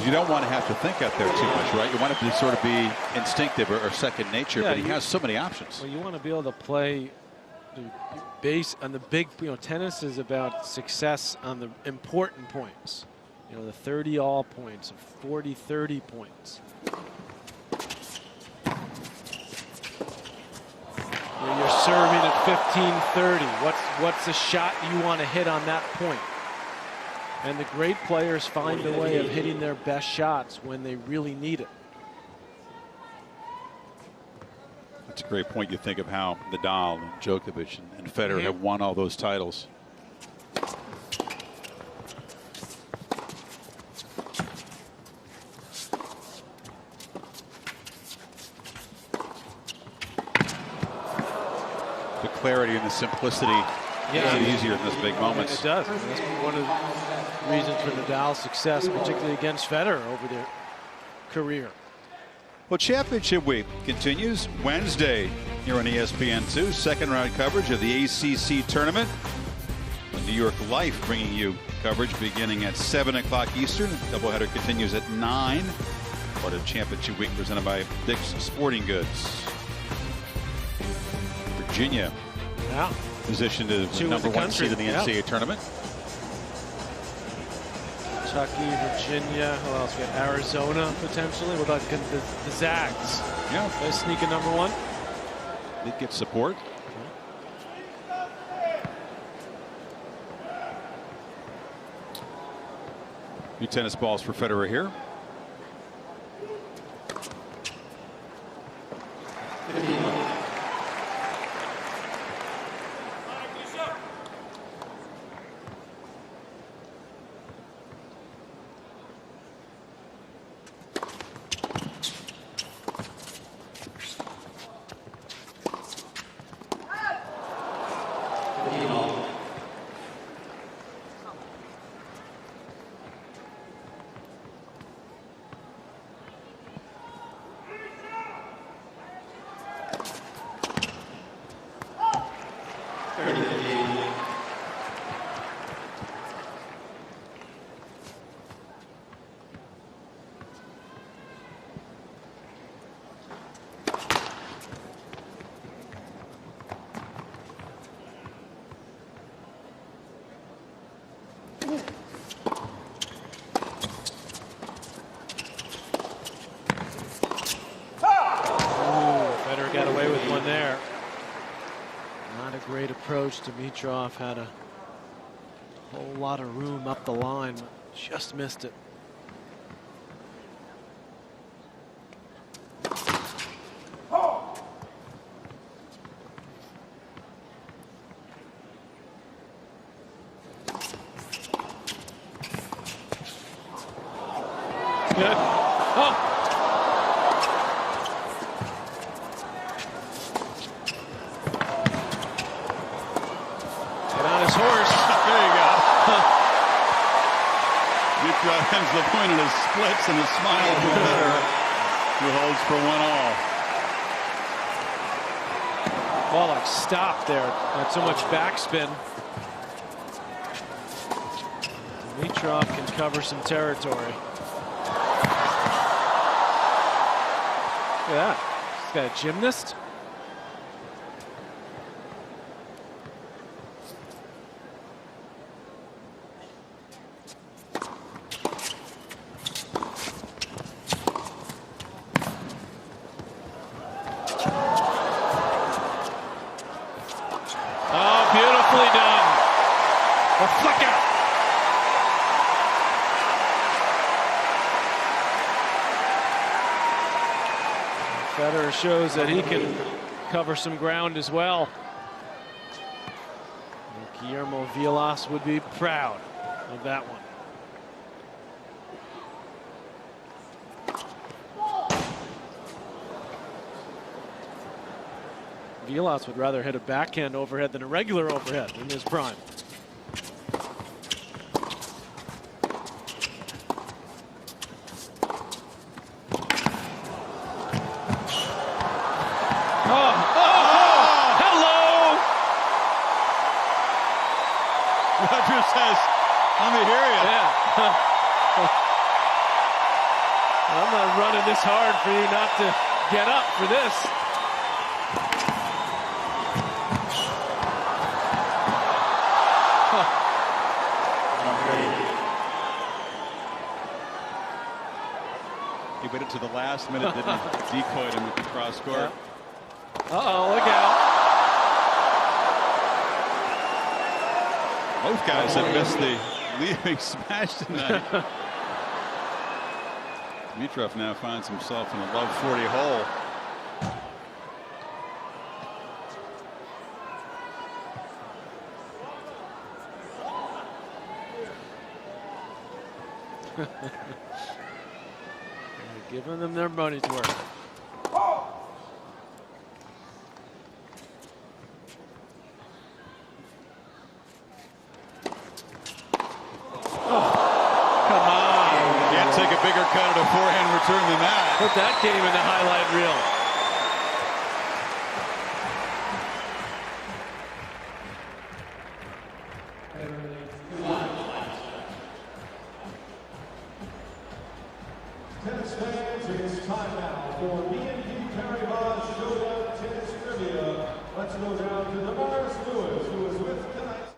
You don't want to have to think out there too much, right? You want it to sort of be instinctive or second nature, but he has so many options. Well, you want to be able to play the base on the big, tennis is about success on the important points. The 30 all points, 40-30 points. You're serving at 15-30. What's the shot you want to hit on that point? And the great players find a way of hitting their best shots when they really need it. That's a great point. You think of how Nadal and Djokovic and Federer have won all those titles. The clarity and the simplicity makes it easier in those big moments. It does. That's one of the reasons for Nadal's success, particularly against Federer over their career. Well, championship week continues Wednesday here on ESPN2. Second round coverage of the ACC tournament. The New York Life bringing you coverage beginning at 7 o'clock Eastern. Doubleheader continues at 9. Part of championship week presented by Dick's Sporting Goods. Virginia positioned as the #1 seed in the NCAA tournament. Kentucky, Virginia, who else? We got Arizona potentially. What about the Zags? Yeah. They sneak a #1. Did get support. New tennis balls for Federer here. Dimitrov had a whole lot of room up the line, but just missed it. Good. Oh. Ends the point in his splits and a smile for Federer, who holds for 1-all. Well, like stop there. Not so much backspin. Dimitrov can cover some territory. Look at that. He's got a gymnast. Federer shows that he can cover some ground as well. And Guillermo Vilas would be proud of that one. Vilas would rather hit a backhand overhead than a regular overhead in his prime. Says, let me hear you. Yeah. I'm not running this hard for you not to get up for this. He waited to the last minute, didn't decoy him at the cross court. Yeah. Uh-oh, look out. Both guys have missed the leading smash tonight. Dimitrov now finds himself in a low 40 hole. Giving them their money's worth. Bigger cut at a forehand return than that. Put that game in the highlight reel. Tennis fans, it's time now for BNP Paribas Showdown Tennis Trivia. Let's go down to Damaris Lewis, who is with tonight.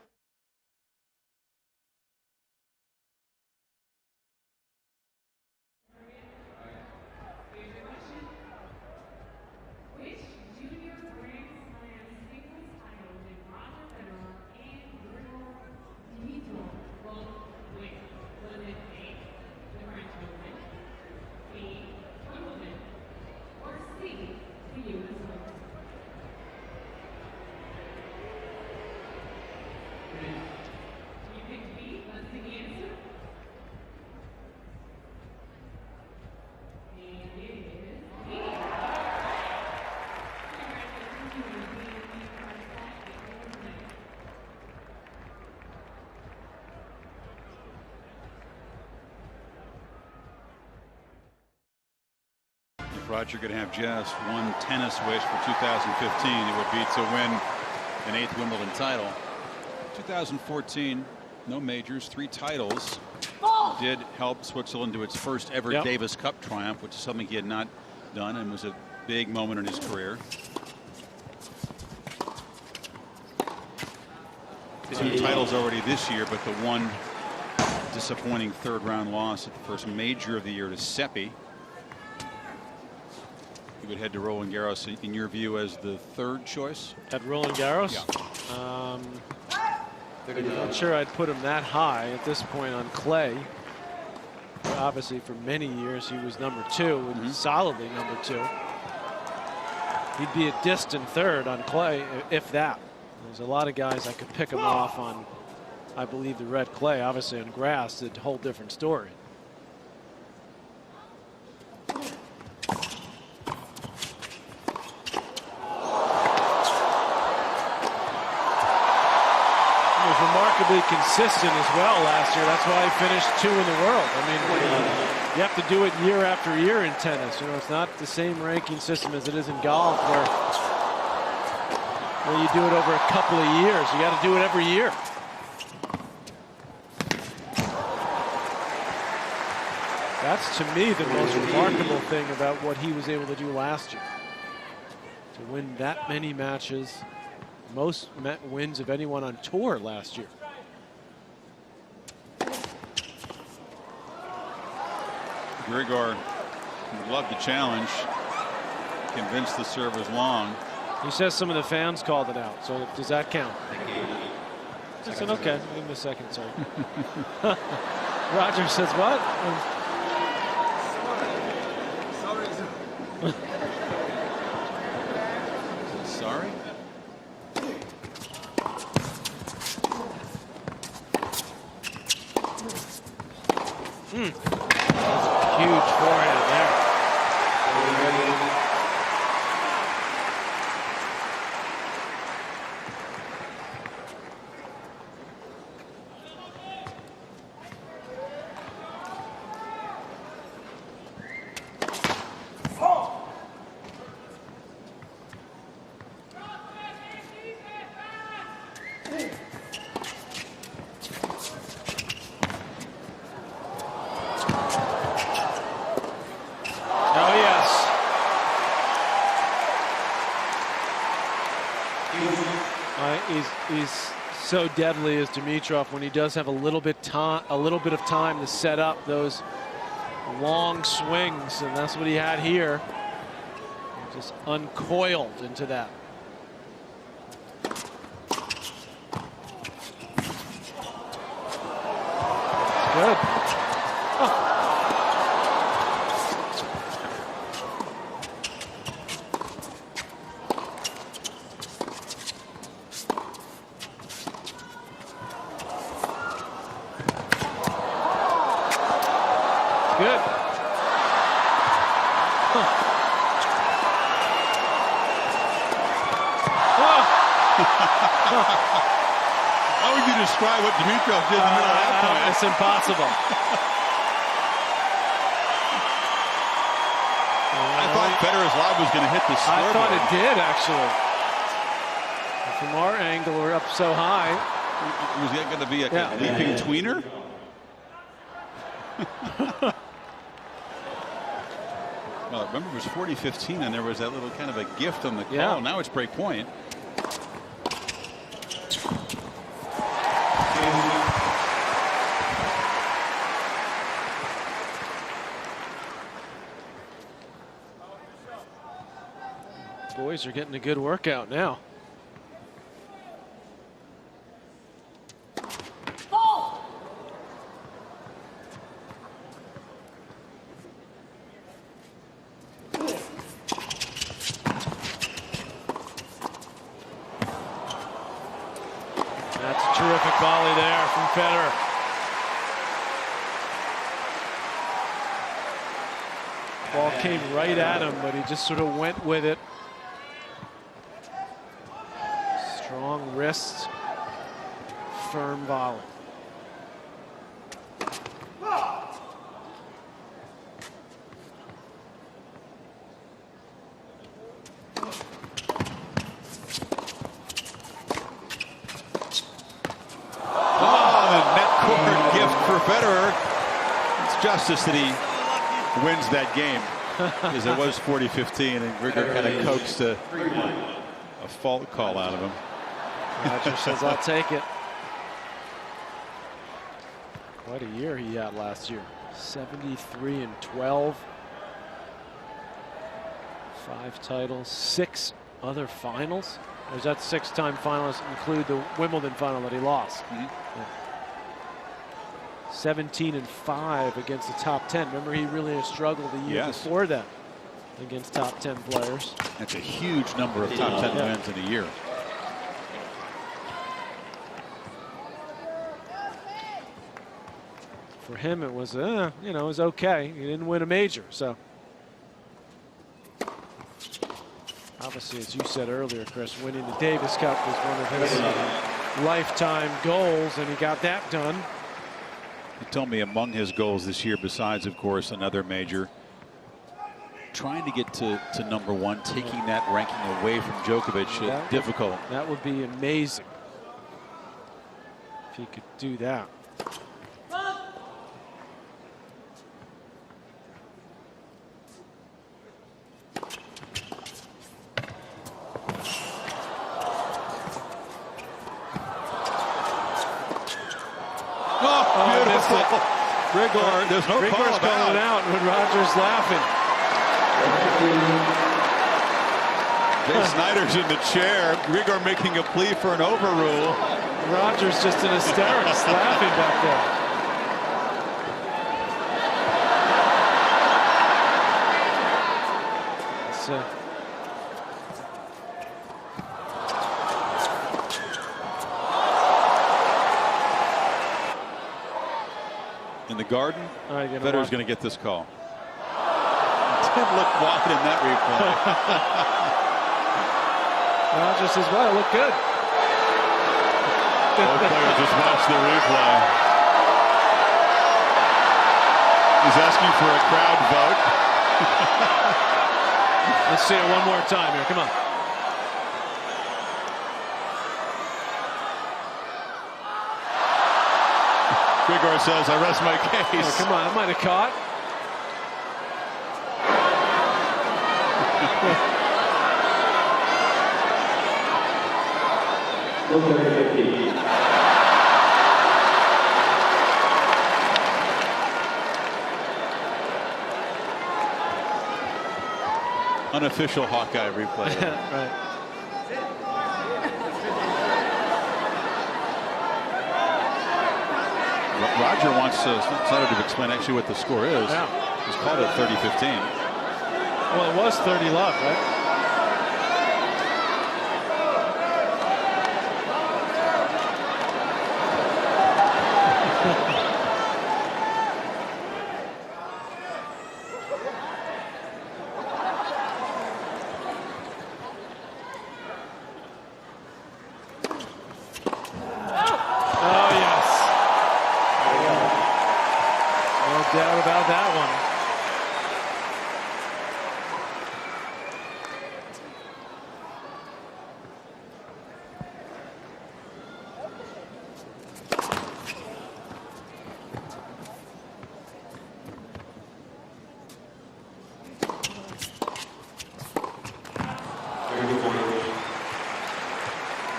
Which junior Grand Roger could have just one tennis wish for 2015, it would be to win an 8th Wimbledon title. 2014, no majors, 3 titles. Did help Switzerland to its first ever Davis Cup triumph, which is something he had not done and was a big moment in his career. 2 titles already this year, but the one disappointing 3rd round loss at the first major of the year to Seppi. He would head to Roland Garros, in your view, as the 3rd choice? At Roland Garros? Yeah. I'm not sure I'd put him that high at this point on clay. But obviously, for many years, he was number 2, and solidly number 2. He'd be a distant 3rd on clay, if that. There's a lot of guys I could pick him off on, I believe, the red clay. Obviously, on grass, it's a whole different story. Remarkably consistent as well last year. That's why he finished 2 in the world. I mean, you have to do it year after year in tennis. You know, it's not the same ranking system as it is in golf, where you do it over a couple of years. You got to do it every year. That's, to me, the most remarkable thing about what he was able to do last year. To win that many matches. Most wins of anyone on tour last year. Grigor would love the challenge. Convinced the serve was long. He says some of the fans called it out. So does that count? I said, okay, give him a second, sorry. Roger says what? Sorry? Huge forehand there. He's so deadly as Dimitrov when he does have a little bit of time to set up those long swings, and that's what he had here. Just uncoiled into that. Good. Oh. How would you describe what Dimitrov did in the middle of that point? It's impossible. I thought Federer's lob was going to hit the scoreboard. I thought it did, actually. From our angle, we're up so high. Was that going to be a leaping tweener? Well, remember it was 40-15, and there was that little kind of a gift on the call. Yeah. Now it's break point. Boys are getting a good workout now. That's a terrific volley there from Federer. Ball came right at him, but he just sort of went with it. Strong wrists, firm volley. justice that he wins that game, because it was 40-15, and Grigor kind of coaxed a fault call out of him. Roger says, I'll take it. What a year he had last year. 73-12. 5 titles, 6 other finals. Or is that 6-time finalists include the Wimbledon final that he lost? Yeah. 17-5 against the top 10. Remember, he really struggled the year before that against top 10 players. That's a huge number of top 10 wins in a year. For him, it was, you know, it was okay. He didn't win a major, so. Obviously, as you said earlier, Chris, winning the Davis Cup was one of his lifetime goals, and he got that done. He told me among his goals this year, besides, of course, another major, trying to get to #1, taking that ranking away from Djokovic, difficult. That would be amazing if he could do that. Grigor, there's no Grigor's call calling out when Roger's laughing. Jay Snyder's in the chair. Grigor making a plea for an overrule. Roger's just in hysterics, laughing back there. In the Garden, Federer's going to get this call. It did look wide in that replay. Roger says, well, it looked good. Both players just watched the replay. He's asking for a crowd vote. Let's see it one more time here. Come on. Grigor says, I rest my case. Oh, come on, I might have caught. Unofficial Hawkeye replay. Right. Roger wants Snyder to explain actually what the score is. Yeah. He's called it 30-15. Well, it was 30 love, right?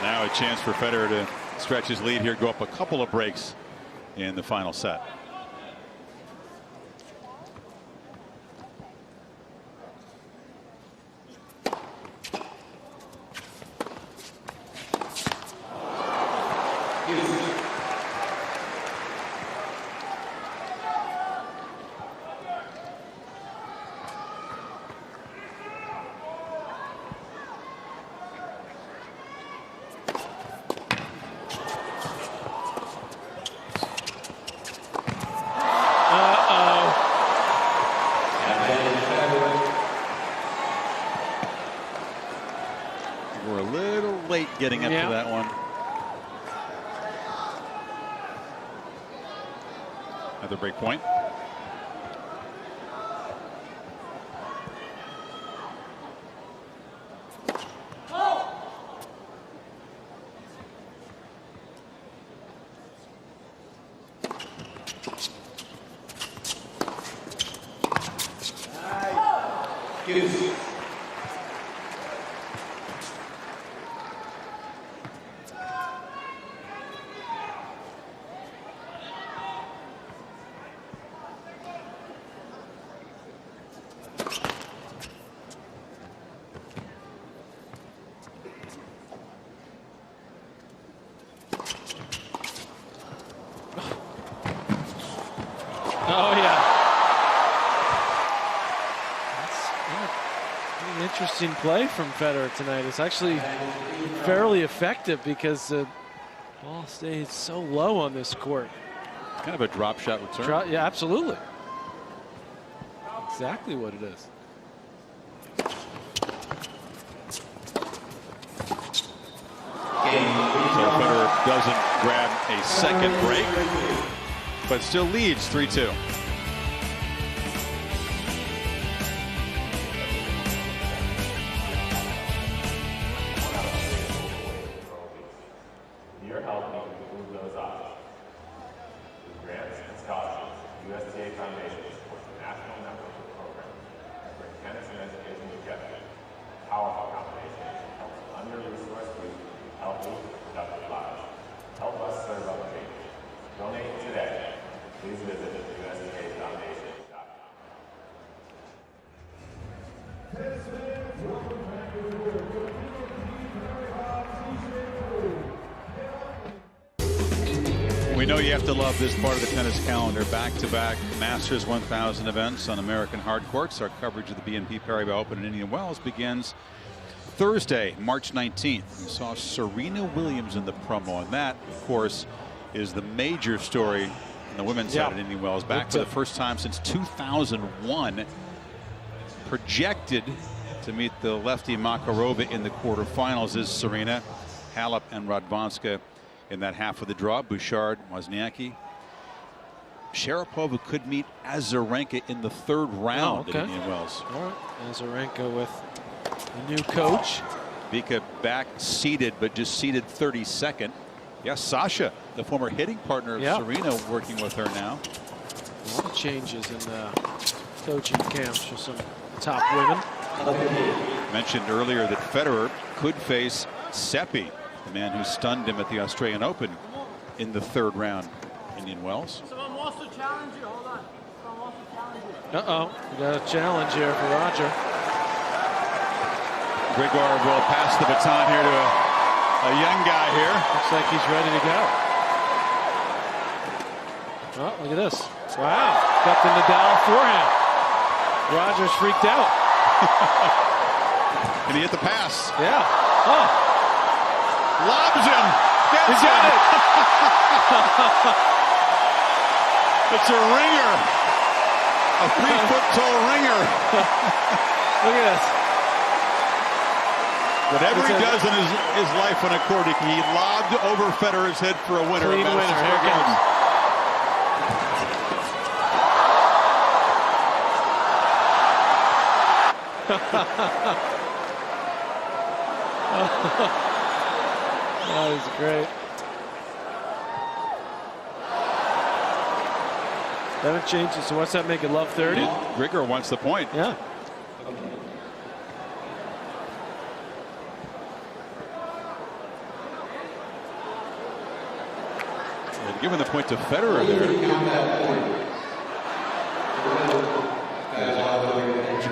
Now a chance for Federer to stretch his lead here, go up a couple of breaks in the final set. Getting up to that one. Another break point. Oh, yeah. That's an interesting play from Federer tonight. It's actually fairly effective because the ball stays so low on this court. Kind of a drop shot return. Yeah, absolutely. Exactly what it is. So Federer doesn't grab a second break, but still leads 3-2. Your help can improve those odds. With grants and scholarships, USTA Foundation supports a national network of programs that bring tennis and education together. A powerful combination that helps under-resourced youth live healthy, productive lives. Help us serve other people. Donate today. Please visit USDAFoundation.com. We know you have to love this part of the tennis calendar. Back-to-back Masters 1000 events on American hard courts. Our coverage of the BNP Paribas Open in Indian Wells begins Thursday, March 19th. We saw Serena Williams in the promo, and that, of course, is the major story on the women's side at Indian Wells. Back for the first time since 2001. Projected to meet the lefty Makarova in the quarterfinals is Serena. Halep and Radwanska in that half of the draw. Bouchard, Wozniacki. Sharapova could meet Azarenka in the third round at Indian Wells. All right, Azarenka with a new coach. Vika back seated, but just seated 32nd. Yes, Sasha, the former hitting partner of Serena, working with her now. A lot of changes in the coaching camps for some top women. Mentioned earlier that Federer could face Seppi, the man who stunned him at the Australian Open in the third round. Indian Wells. Someone wants to challenge you. Hold on. Someone wants to challenge you. We got a challenge here for Roger. Grigor will pass the baton here to a young guy here. Looks like he's ready to go. Oh, look at this. Wow. Got the Nadal forehand. Roger's freaked out. And he hit the pass. Yeah. Oh. Lobs him. He got it. It's a ringer. A 3-foot-tall ringer. Look at this. Whatever he does in his life on a court, he lobbed over Federer's head for a winner. Clean winner. Here it goes. That was great. That changes. So what's that make it love 30? Grigor wants the point. Yeah. And giving the point to Federer there.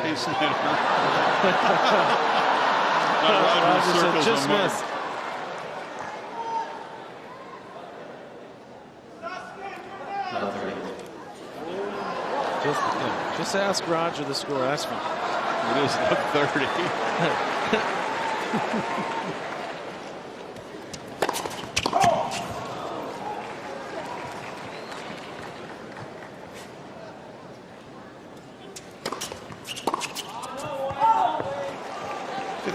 Jason Roger said just missed. Just ask Roger the score. Ask him. It is up 30.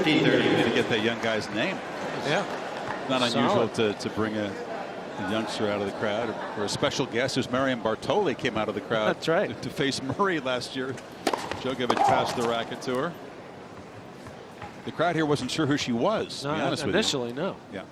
To get that young guy's name. Yeah. Not unusual to bring a youngster out of the crowd or a special guest. As Marion Bartoli came out of the crowd. That's right. To face Murray last year. Djokovic passed the racket to her. The crowd here wasn't sure who she was, to be honest with you. Initially, no. Yeah.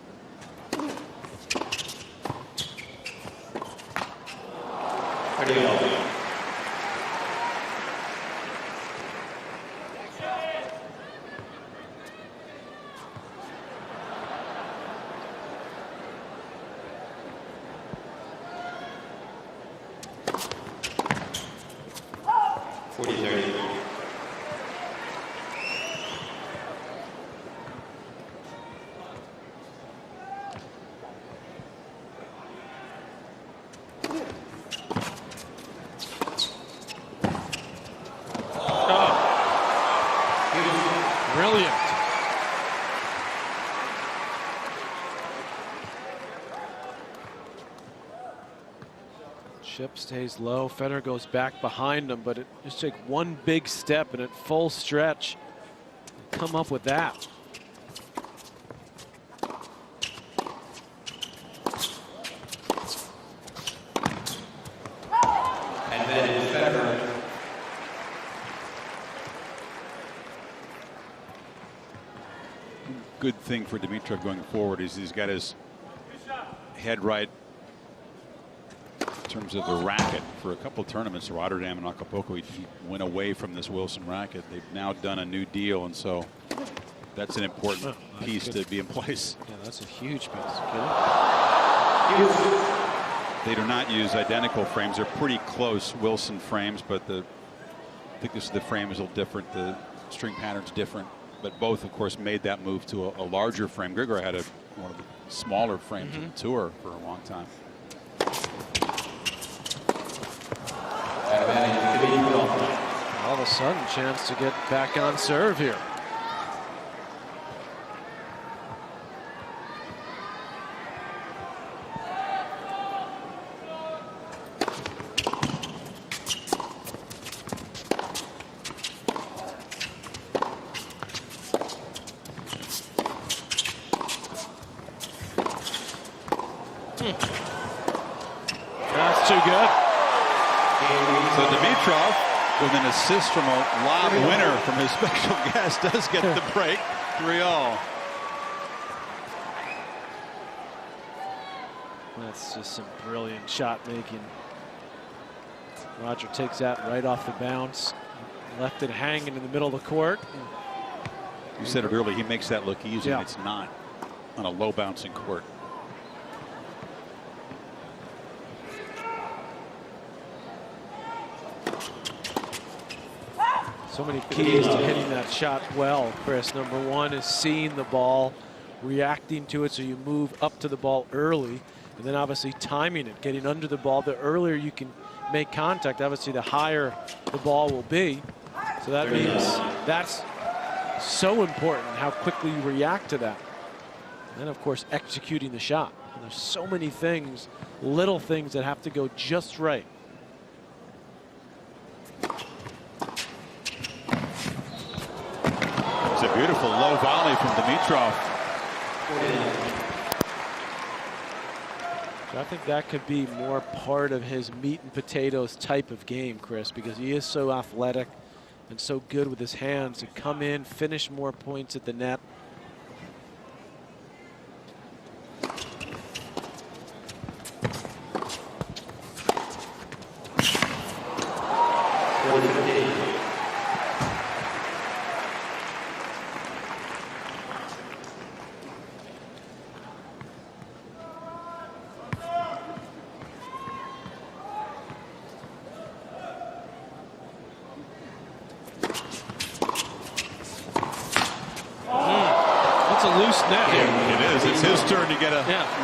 Ship stays low. Federer goes back behind him, but it just take one big step and at full stretch, come up with that. And then Federer. Good thing for Dimitrov going forward is he's got his head right in terms of the racket. For a couple of tournaments, Rotterdam and Acapulco, he went away from this Wilson racket. They've now done a new deal, and so that's an important piece to be in place. Yeah, that's a huge piece. They do not use identical frames. They're pretty close Wilson frames, but the thickness of the frame is a little different. The string pattern's different. But both, of course, made that move to a larger frame. Grigor had one of the smaller frames on the tour for a long time. All of a sudden, chance to get back on serve here. That's too good. So Dimitrov, with an assist from a lob winner from his special guest, does get the break. 3-all. That's just some brilliant shot making. Roger takes that right off the bounce, left it hanging in the middle of the court. You said it earlier, he makes that look easy. Yeah. It's not on a low bouncing court. So many keys to hitting that shot well, Chris. Number one is seeing the ball, reacting to it so you move up to the ball early, and then obviously timing it, getting under the ball. The earlier you can make contact, obviously the higher the ball will be. So that means that's so important, how quickly you react to that. And then, of course, executing the shot. And there's so many things, little things that have to go just right. It's a beautiful low volley from Dimitrov. So I think that could be more part of his meat and potatoes type of game, Chris, because he is so athletic and so good with his hands to come in, finish more points at the net.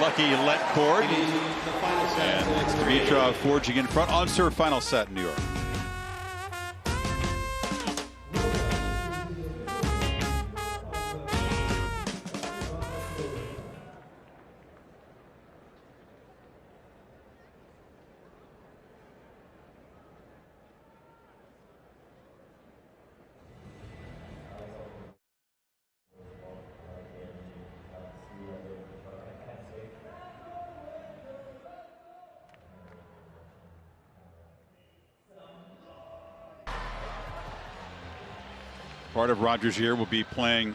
Lucky let cord. And it's Dimitrov forging in front on serve, final set in New York. Part of Roger's year will be playing an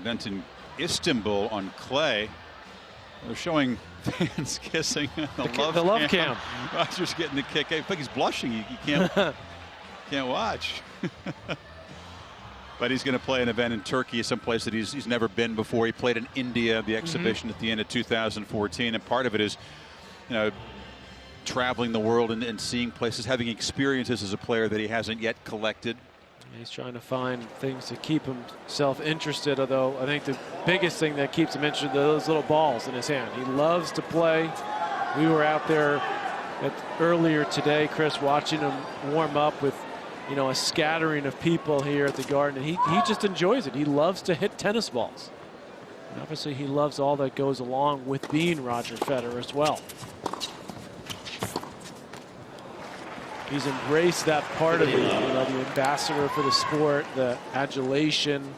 event in Istanbul on clay. They're showing fans kissing the love cam. Roger's getting the kick. I think he's blushing. You can't watch. But he's going to play an event in Turkey, someplace that he's never been before. He played in India, the exhibition at the end of 2014, and part of it is, you know, traveling the world and seeing places, having experiences as a player that he hasn't yet collected. He's trying to find things to keep himself interested, although I think the biggest thing that keeps him interested are those little balls in his hand. He loves to play. We were out there earlier today, Chris, watching him warm up with, you know, a scattering of people here at the Garden, and he just enjoys it. He loves to hit tennis balls. And obviously, he loves all that goes along with being Roger Federer as well. he's embraced that part of it, the ambassador for the sport, the adulation,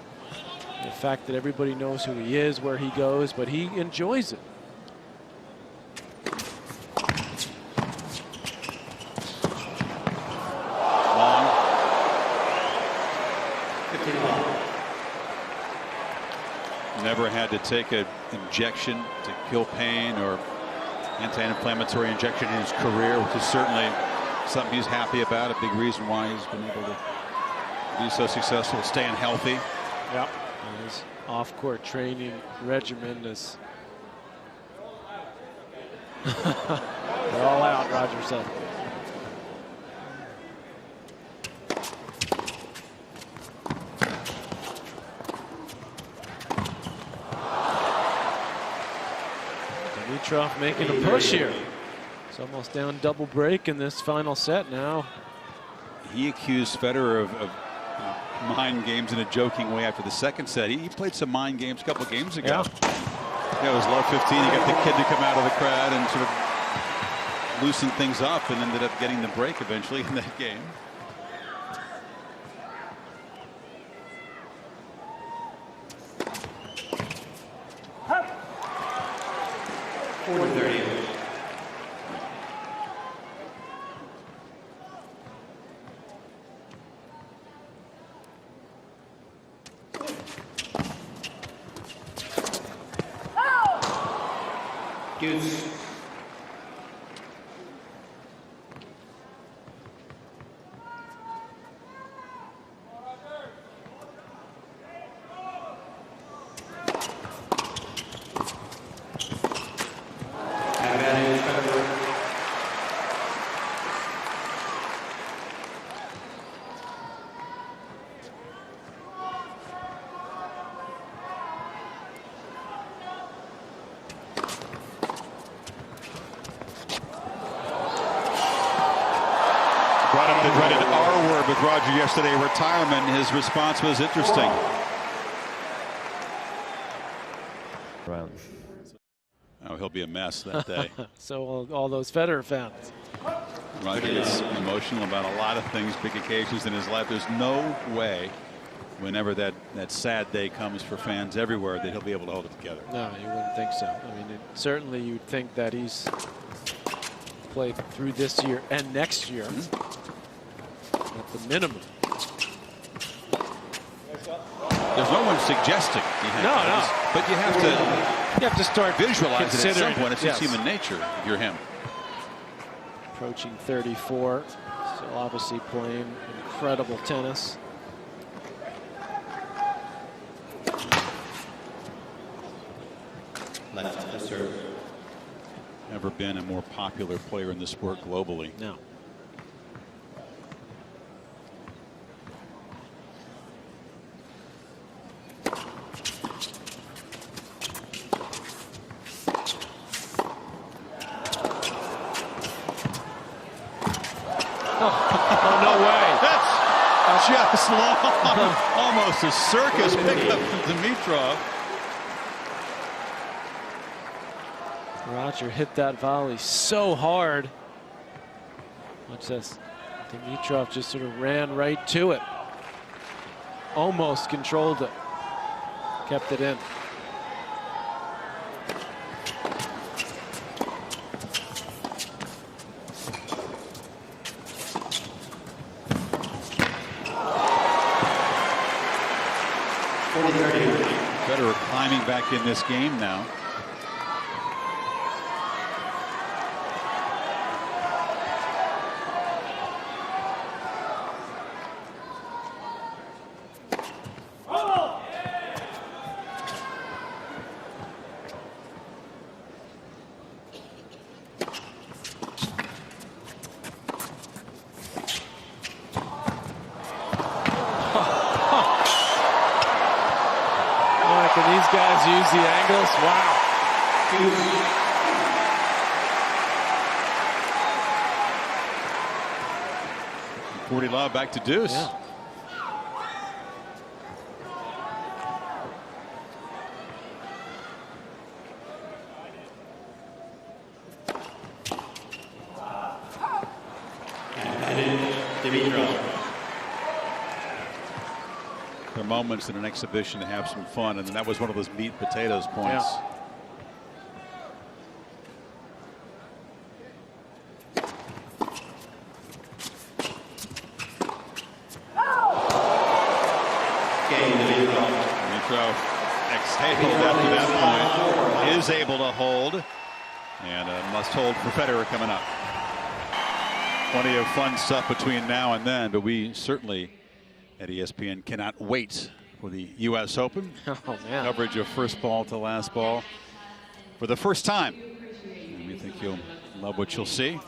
the fact that everybody knows who he is, where he goes, but he enjoys it. Never had to take an injection to kill pain or anti-inflammatory injection in his career, which is certainly something he's happy about. A big reason why he's been able to be so successful, staying healthy. Yeah, his off-court training regimen is they're all out, Roger said. Dimitrov making a push here. It's almost down double break in this final set now. He accused Federer of mind games in a joking way after the second set. He played some mind games a couple games ago. Yeah, it was love 15. He got the kid to come out of the crowd and sort of loosen things up and ended up getting the break eventually in that game. The dreaded R word with Roger yesterday, retirement. His response was interesting. Oh, he'll be a mess that day. So all those Federer fans. Roger is emotional about a lot of things, big occasions in his life. There's no way, whenever that sad day comes for fans everywhere, that he'll be able to hold it together. No, you wouldn't think so. I mean, certainly you'd think that he's played through this year and next year. At the minimum. There's no one suggesting he has no. But you have to start visualizing it at some point. It's just human nature if you're him. Approaching 34, still obviously playing incredible tennis. Left serve. Never been a more popular player in the sport globally. No. Just long, almost a circus pickup from Dimitrov. Roger hit that volley so hard. Watch this. Dimitrov just sort of ran right to it. Almost controlled it. Kept it in. Federer climbing back in this game now. Can these guys use the angles? Wow. 40 love back to deuce. Yeah. Dimitrov. There are moments in an exhibition to have some fun, and that was one of those meat and potatoes points. Yeah. Dimitrov exhaled after that point, is able to hold, and a must hold for Federer coming up. Plenty of fun stuff between now and then, but we certainly at ESPN cannot wait for the U.S. Open. Oh, man. Coverage of first ball to last ball for the first time. And we think you'll love what you'll see.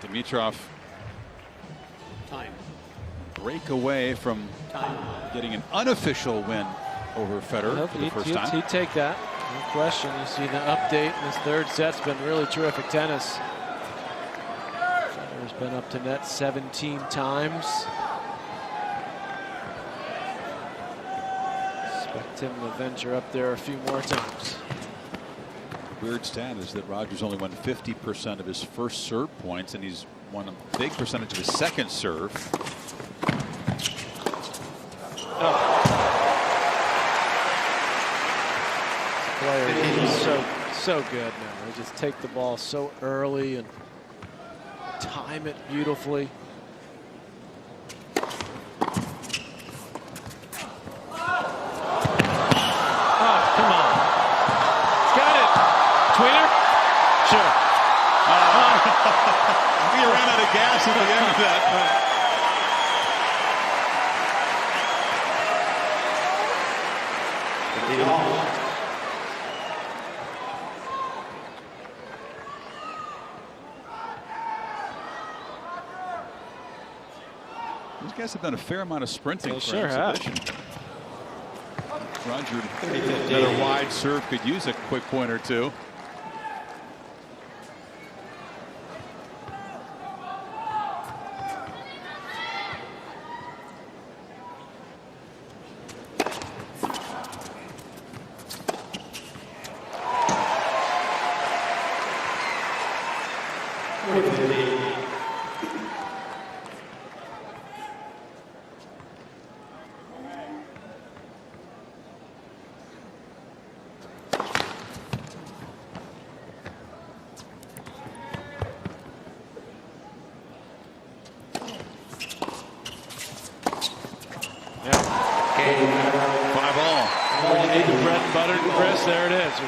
Dimitrov break away from getting an unofficial win over Federer for the first time. He'd take that, no question. You see the update in this third set's been really terrific tennis. Federer's been up to net 17 times. Expect him to venture up there a few more times. The weird stat is that Rogers only won 50% of his first serve points, and he's won a big percentage of his second serve. Player is so good now. They just take the ball so early and time it beautifully. Oh, come on. Got it. Tweener? Sure. He ran out of gas at the end of that. These guys have done a fair amount of sprinting. They for sure have. Roger, another wide serve could use a quick point or two.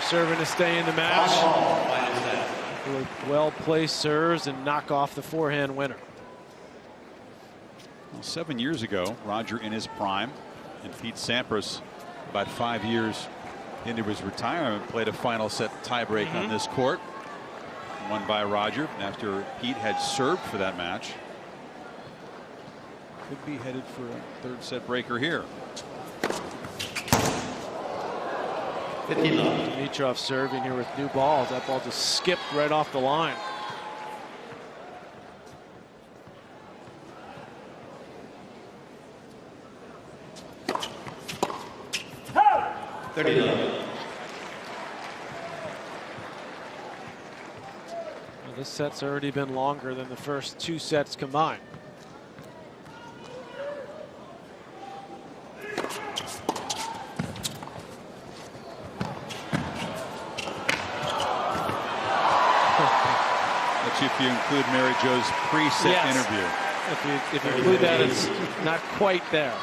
Serving to stay in the match. Well-placed serves and knock off the forehand winner. Well, 7 years ago, Roger in his prime, and Pete Sampras, about 5 years into his retirement, played a final set tiebreak on this court, won by Roger after Pete had served for that match. Could be headed for a third set breaker here. Dimitrov serving here with new balls. That ball just skipped right off the line. Well, this set's already been longer than the first two sets combined. If you include Mary Jo's pre-set interview. If you include that, it's not quite there.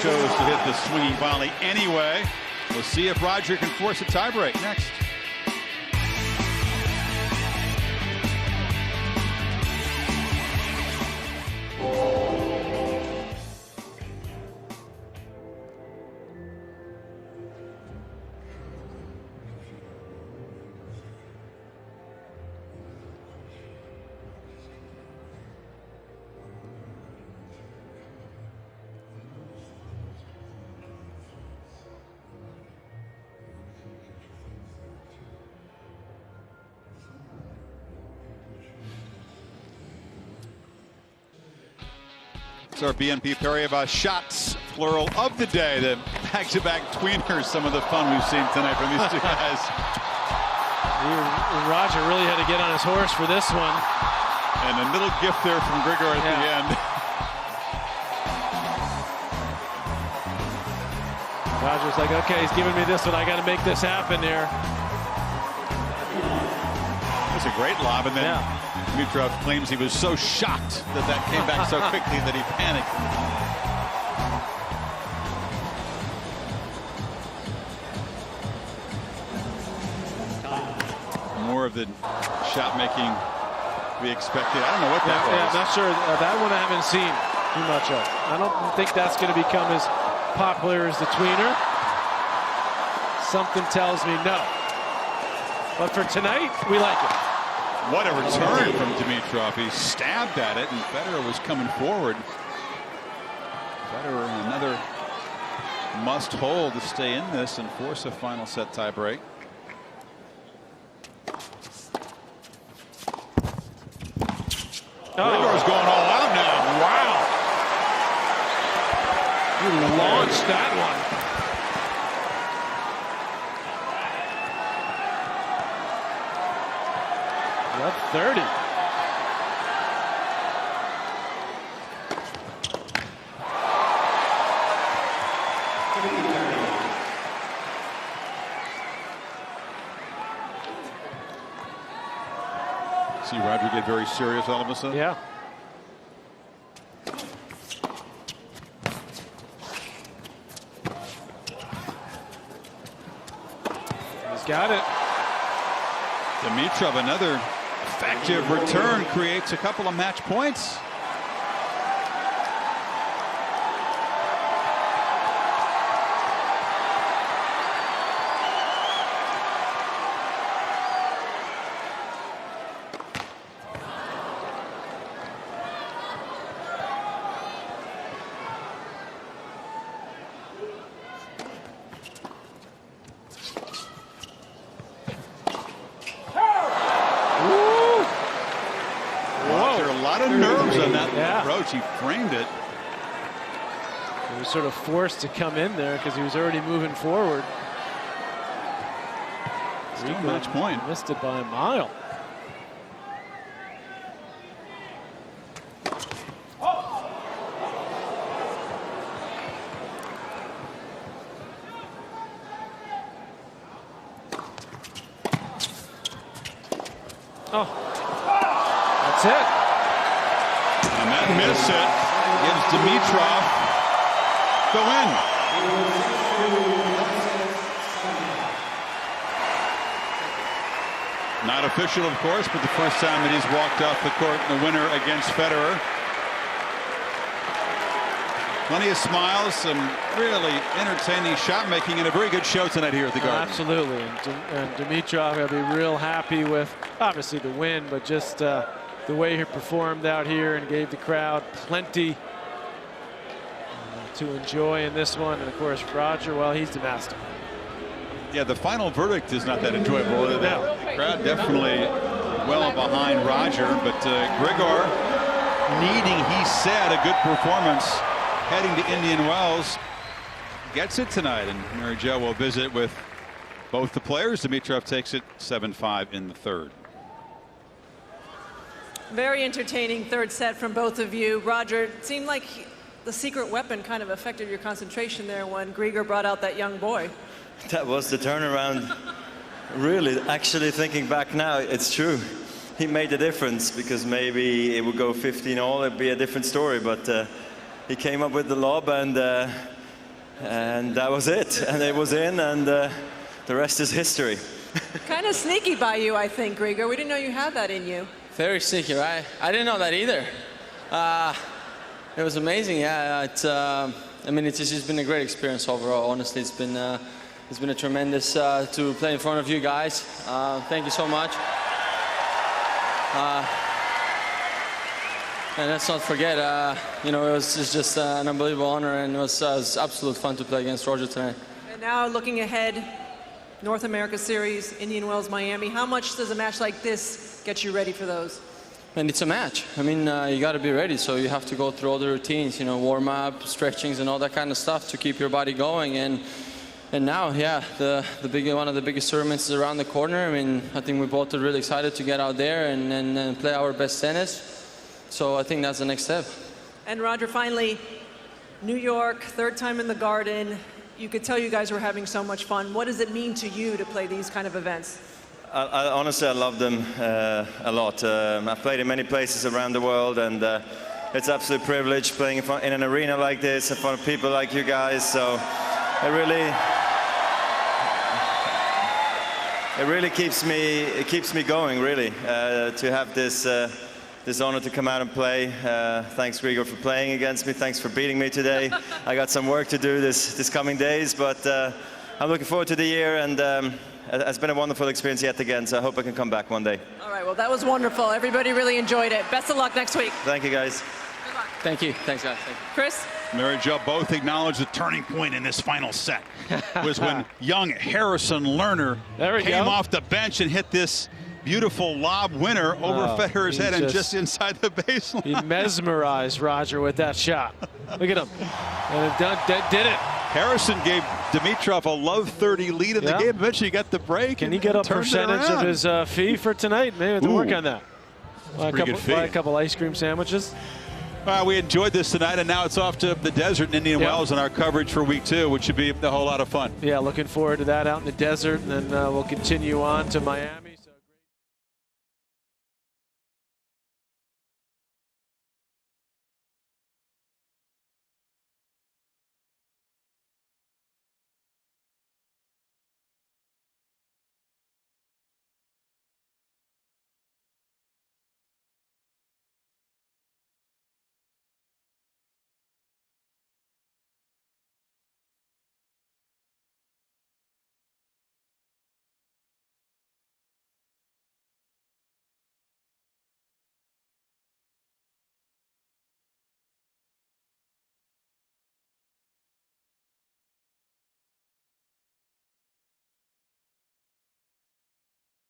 chose to hit the swinging volley anyway. We'll see if Roger can force a tiebreak next. It's our BNP Paribas shots plural of the day. The back-to-back tweeners, some of the fun we've seen tonight from these two guys. Roger really had to get on his horse for this one. And a little gift there from Grigor at the end. Roger's like, okay, he's giving me this one. I got to make this happen here. It was a great lob, and then Dimitrov claims he was so shocked that that came back so quickly that he panicked. More of the shot making we expected. I don't know what that was. Yeah, I'm not sure. That one I haven't seen too much of. I don't think that's going to become as popular as the tweener. Something tells me no. But for tonight, we like it. What a return from Dimitrov. He stabbed at it, and Federer was coming forward. Federer, another must hold to stay in this and force a final set tie break. Grigor's going all out now. Wow. You launched that one. Left 30. See Roger get very serious all of a sudden? Yeah. He's got it. Dimitrov, another effective return, creates a couple of match points. He framed it. He was sort of forced to come in there because he was already moving forward. Still match point. Missed it by a mile. Oh, that's it. And that miss it gives Dimitrov the win. Not official, of course, but the first time that he's walked off the court, the winner against Federer. Plenty of smiles, some really entertaining shot making, and a very good show tonight here at the Garden. Absolutely, and Dimitrov will be real happy with obviously the win, but just the way he performed out here and gave the crowd plenty to enjoy in this one. And of course, Roger, well, he's the master. Yeah, the final verdict is not that enjoyable. The crowd definitely well behind Roger, but Grigor needing, he said, a good performance heading to Indian Wells, gets it tonight. And Mary Jo will visit with both the players. Dimitrov takes it 7-5 in the third. Very entertaining third set from both of you. Roger, it seemed like the secret weapon kind of affected your concentration there when Grigor brought out that young boy. That was the turnaround. Really, actually thinking back now, it's true. He made the difference, because maybe it would go 15-all, it'd be a different story. But he came up with the lob, and And that was it. And it was in, and the rest is history. Kind of sneaky by you, I think, Grigor. We didn't know you had that in you. Very sneaky, right? I didn't know that either. It was amazing, yeah. I mean, it's just been a great experience overall. Honestly, it's been a tremendous to play in front of you guys. Thank you so much. And let's not forget, you know, it was just an unbelievable honor, and it was absolute fun to play against Roger tonight. And now looking ahead, North America Series, Indian Wells, Miami. How much does a match like this get you ready for those? And it's a match. I mean, you got to be ready, so you have to go through all the routines, you know, warm up, stretchings, and all that kind of stuff to keep your body going. And now, yeah, one of the biggest tournaments is around the corner. I mean, I think we both are really excited to get out there and play our best tennis. So I think that's the next step. And Roger, finally, New York, third time in the Garden. You could tell you guys were having so much fun. What does it mean to you to play these kind of events? Honestly, I love them a lot. I've played in many places around the world, and it's an absolute privilege playing in an arena like this in front of people like you guys. So it really keeps me going, really, to have this honor to come out and play. Thanks, Grigor, for playing against me. Thanks for beating me today. I got some work to do this coming days, but I'm looking forward to the year, and it's been a wonderful experience yet again, so I hope I can come back one day. All right, well, that was wonderful. Everybody really enjoyed it. Best of luck next week. Thank you, guys. Good luck. Thank you. Thanks, guys. Thank you. Chris? Mary Jo both acknowledged the turning point in this final set was when young Harrison Lerner came off the bench and hit this beautiful lob winner over Federer's head and just inside the baseline. He mesmerized Roger with that shot. Look at him. And it did it. Harrison gave Dimitrov a love 30 lead in the game. Eventually he got the break. Can he get a percentage of his fee for tonight? Maybe we have to work on that. Buy a couple ice cream sandwiches. We enjoyed this tonight, and now it's off to the desert in Indian Wells in our coverage for week 2, which should be a whole lot of fun. Yeah, looking forward to that out in the desert, and then we'll continue on to Miami.